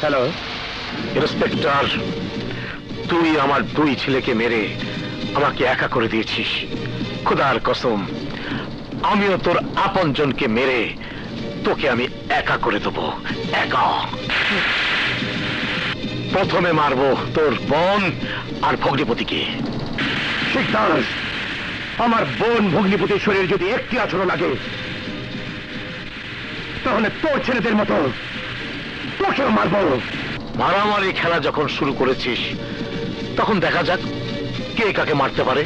হ্যালো ইন্সপেক্টর, তুই আমার দুই ছেলেকে মেরে আমাকে একা করে দিয়েছিস। খোদার কসম আমিও তোর আপনজনকে মেরে তোকে আমি একা করে দেব, একা। প্রথমে মারবো তোর বোন আর ভগ্নিপতিকে। ঠিক তাই, আমার বোন ভগ্নিপতির শরীর যদি একটি আচরণ লাগে তাহলে তোর ছেলেদের মতো তোকেও মারবো। মারামারি খেলা যখন শুরু করেছিস তখন দেখা যাক কে কাকে মারতে পারে।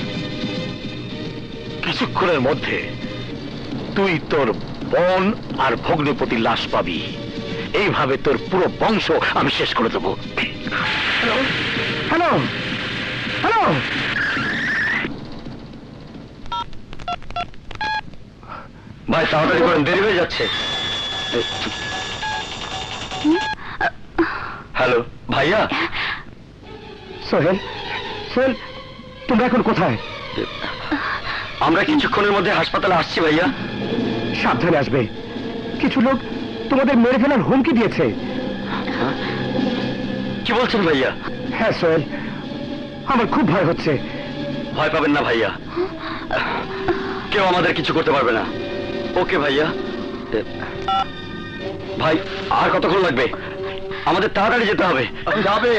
কিছুক্ষণের মধ্যে তুই তোর বোন আর ভগ্নিপতির লাশ পাবি। এইভাবে তোর পুরো বংশ আমি শেষ করে দেবো। হ্যালো হ্যালো, ভাই তাড়াতাড়ি করেন, দেরি হয়ে যাচ্ছে। হ্যালো ভাইয়া। সোহেল সোহেল, তোমরা এখন কোথায়? আমরা কিছুক্ষণের মধ্যে হাসপাতালে আসছি ভাইয়া। সাবধানে আসবে, কিছু লোক তোমাদের মেরে ফেলার হুমকি দিয়েছে। কি বলছেন ভাইয়া? হ্যাঁ সোহেল, আমার খুব ভয় হচ্ছে। ভয় পাবেন না ভাইয়া, কেউ আমাদের কিছু করতে পারবে না। ওকে ভাইয়া। ভাই আর কতক্ষণ লাগবে? আমাদের তাড়াতাড়ি যেতে হবে। যাবে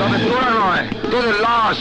তবে তোরা নয়, তোদের লাশ।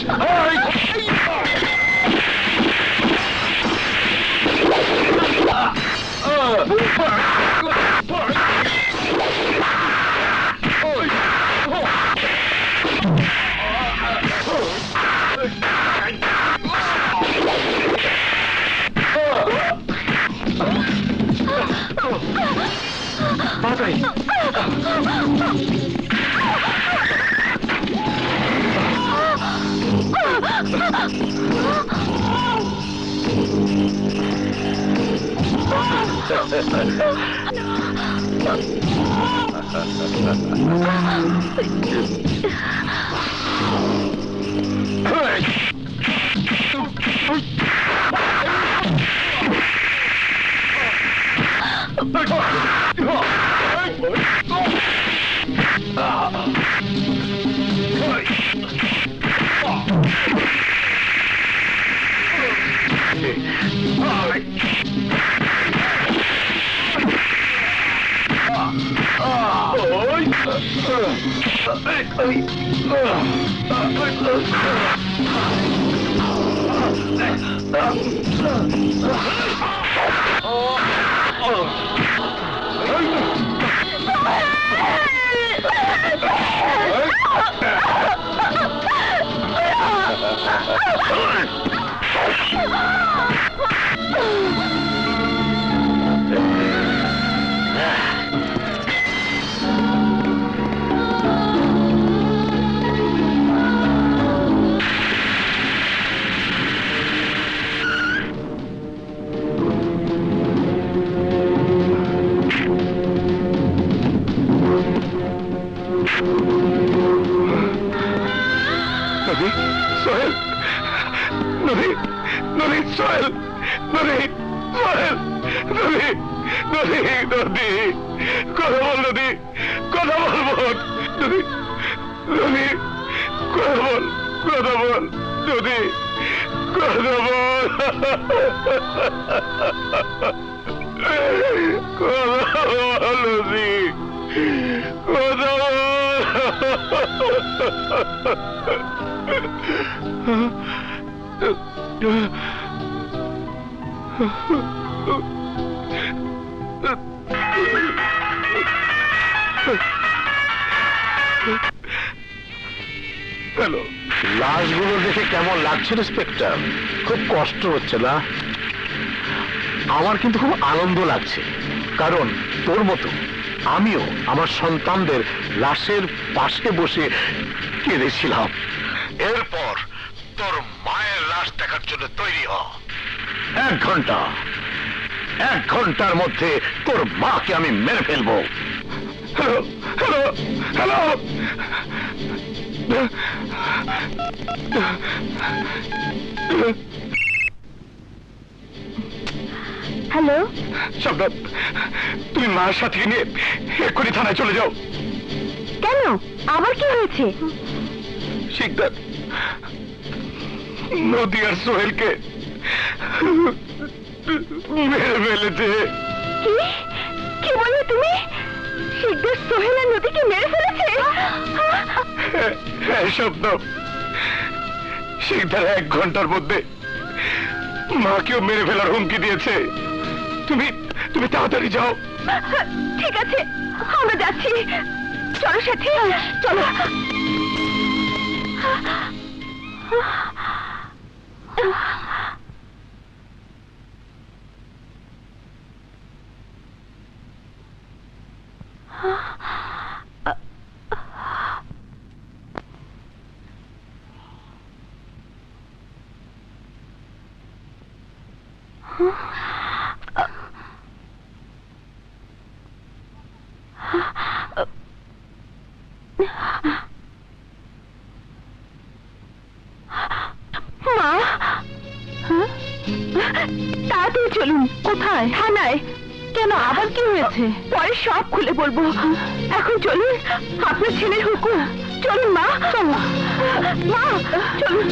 Baby? সোহেল, নদী, সোহেল, নদী, নদী, নদী, কথা বল নদী, কথা বল বোন, নদী, নদী, কথা বল, কথা বল, নদী, কথা বল, কথা বল নদী, কথা বল। হ্যালো, লাশগুলো দেখে কেমন লাগছে ইন্সপেক্টর? খুব কষ্ট হচ্ছে না? আমার কিন্তু খুব আনন্দ লাগছে, কারণ তোর মতো আমিও আমার সন্তানদের লাশের পাশে বসে কেঁদেছিলাম। এরপর তোর মায়ের লাশ দেখার জন্য তৈরি হ। 1 ঘন্টা, 1 ঘন্টার মধ্যে তোর মাকে আমি মেরে ফেলবো। হ্যালো, হ্যালো, হ্যালো, হ্যালো, শব্দ, তুমি মার সাথে নিয়ে এক্ষুনি থানায় চলে যাও। কেন? আবার কি হয়েছে? শিকদার নদী আর সোহেলকে মেরে ফেলেছে। কি কি বললে তুমি? শিকদার সোহেল আর নদীকে মেরে ফেলেছে? হ্যাঁ শব্দ, শিকদার 1 ঘন্টার মধ্যে মাকেও মেরে ফেলার হুমকি দিয়েছে। তুমি তুমি তাড়াতাড়ি যাও। ঠিক আছে, আমরা যাচ্ছি। চলো সাথী, চলো। মা, তাড়াতাড়ি চলুন। কোথায়? থানায়। কেন, আবার কি হয়েছে? পরে সব খুলে বলবো। এখন চলুন, আপনার ছেলের হুকুম। চলুন মা, চলো। মা, চলুন।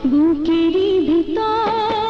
বুকেরই ভিতর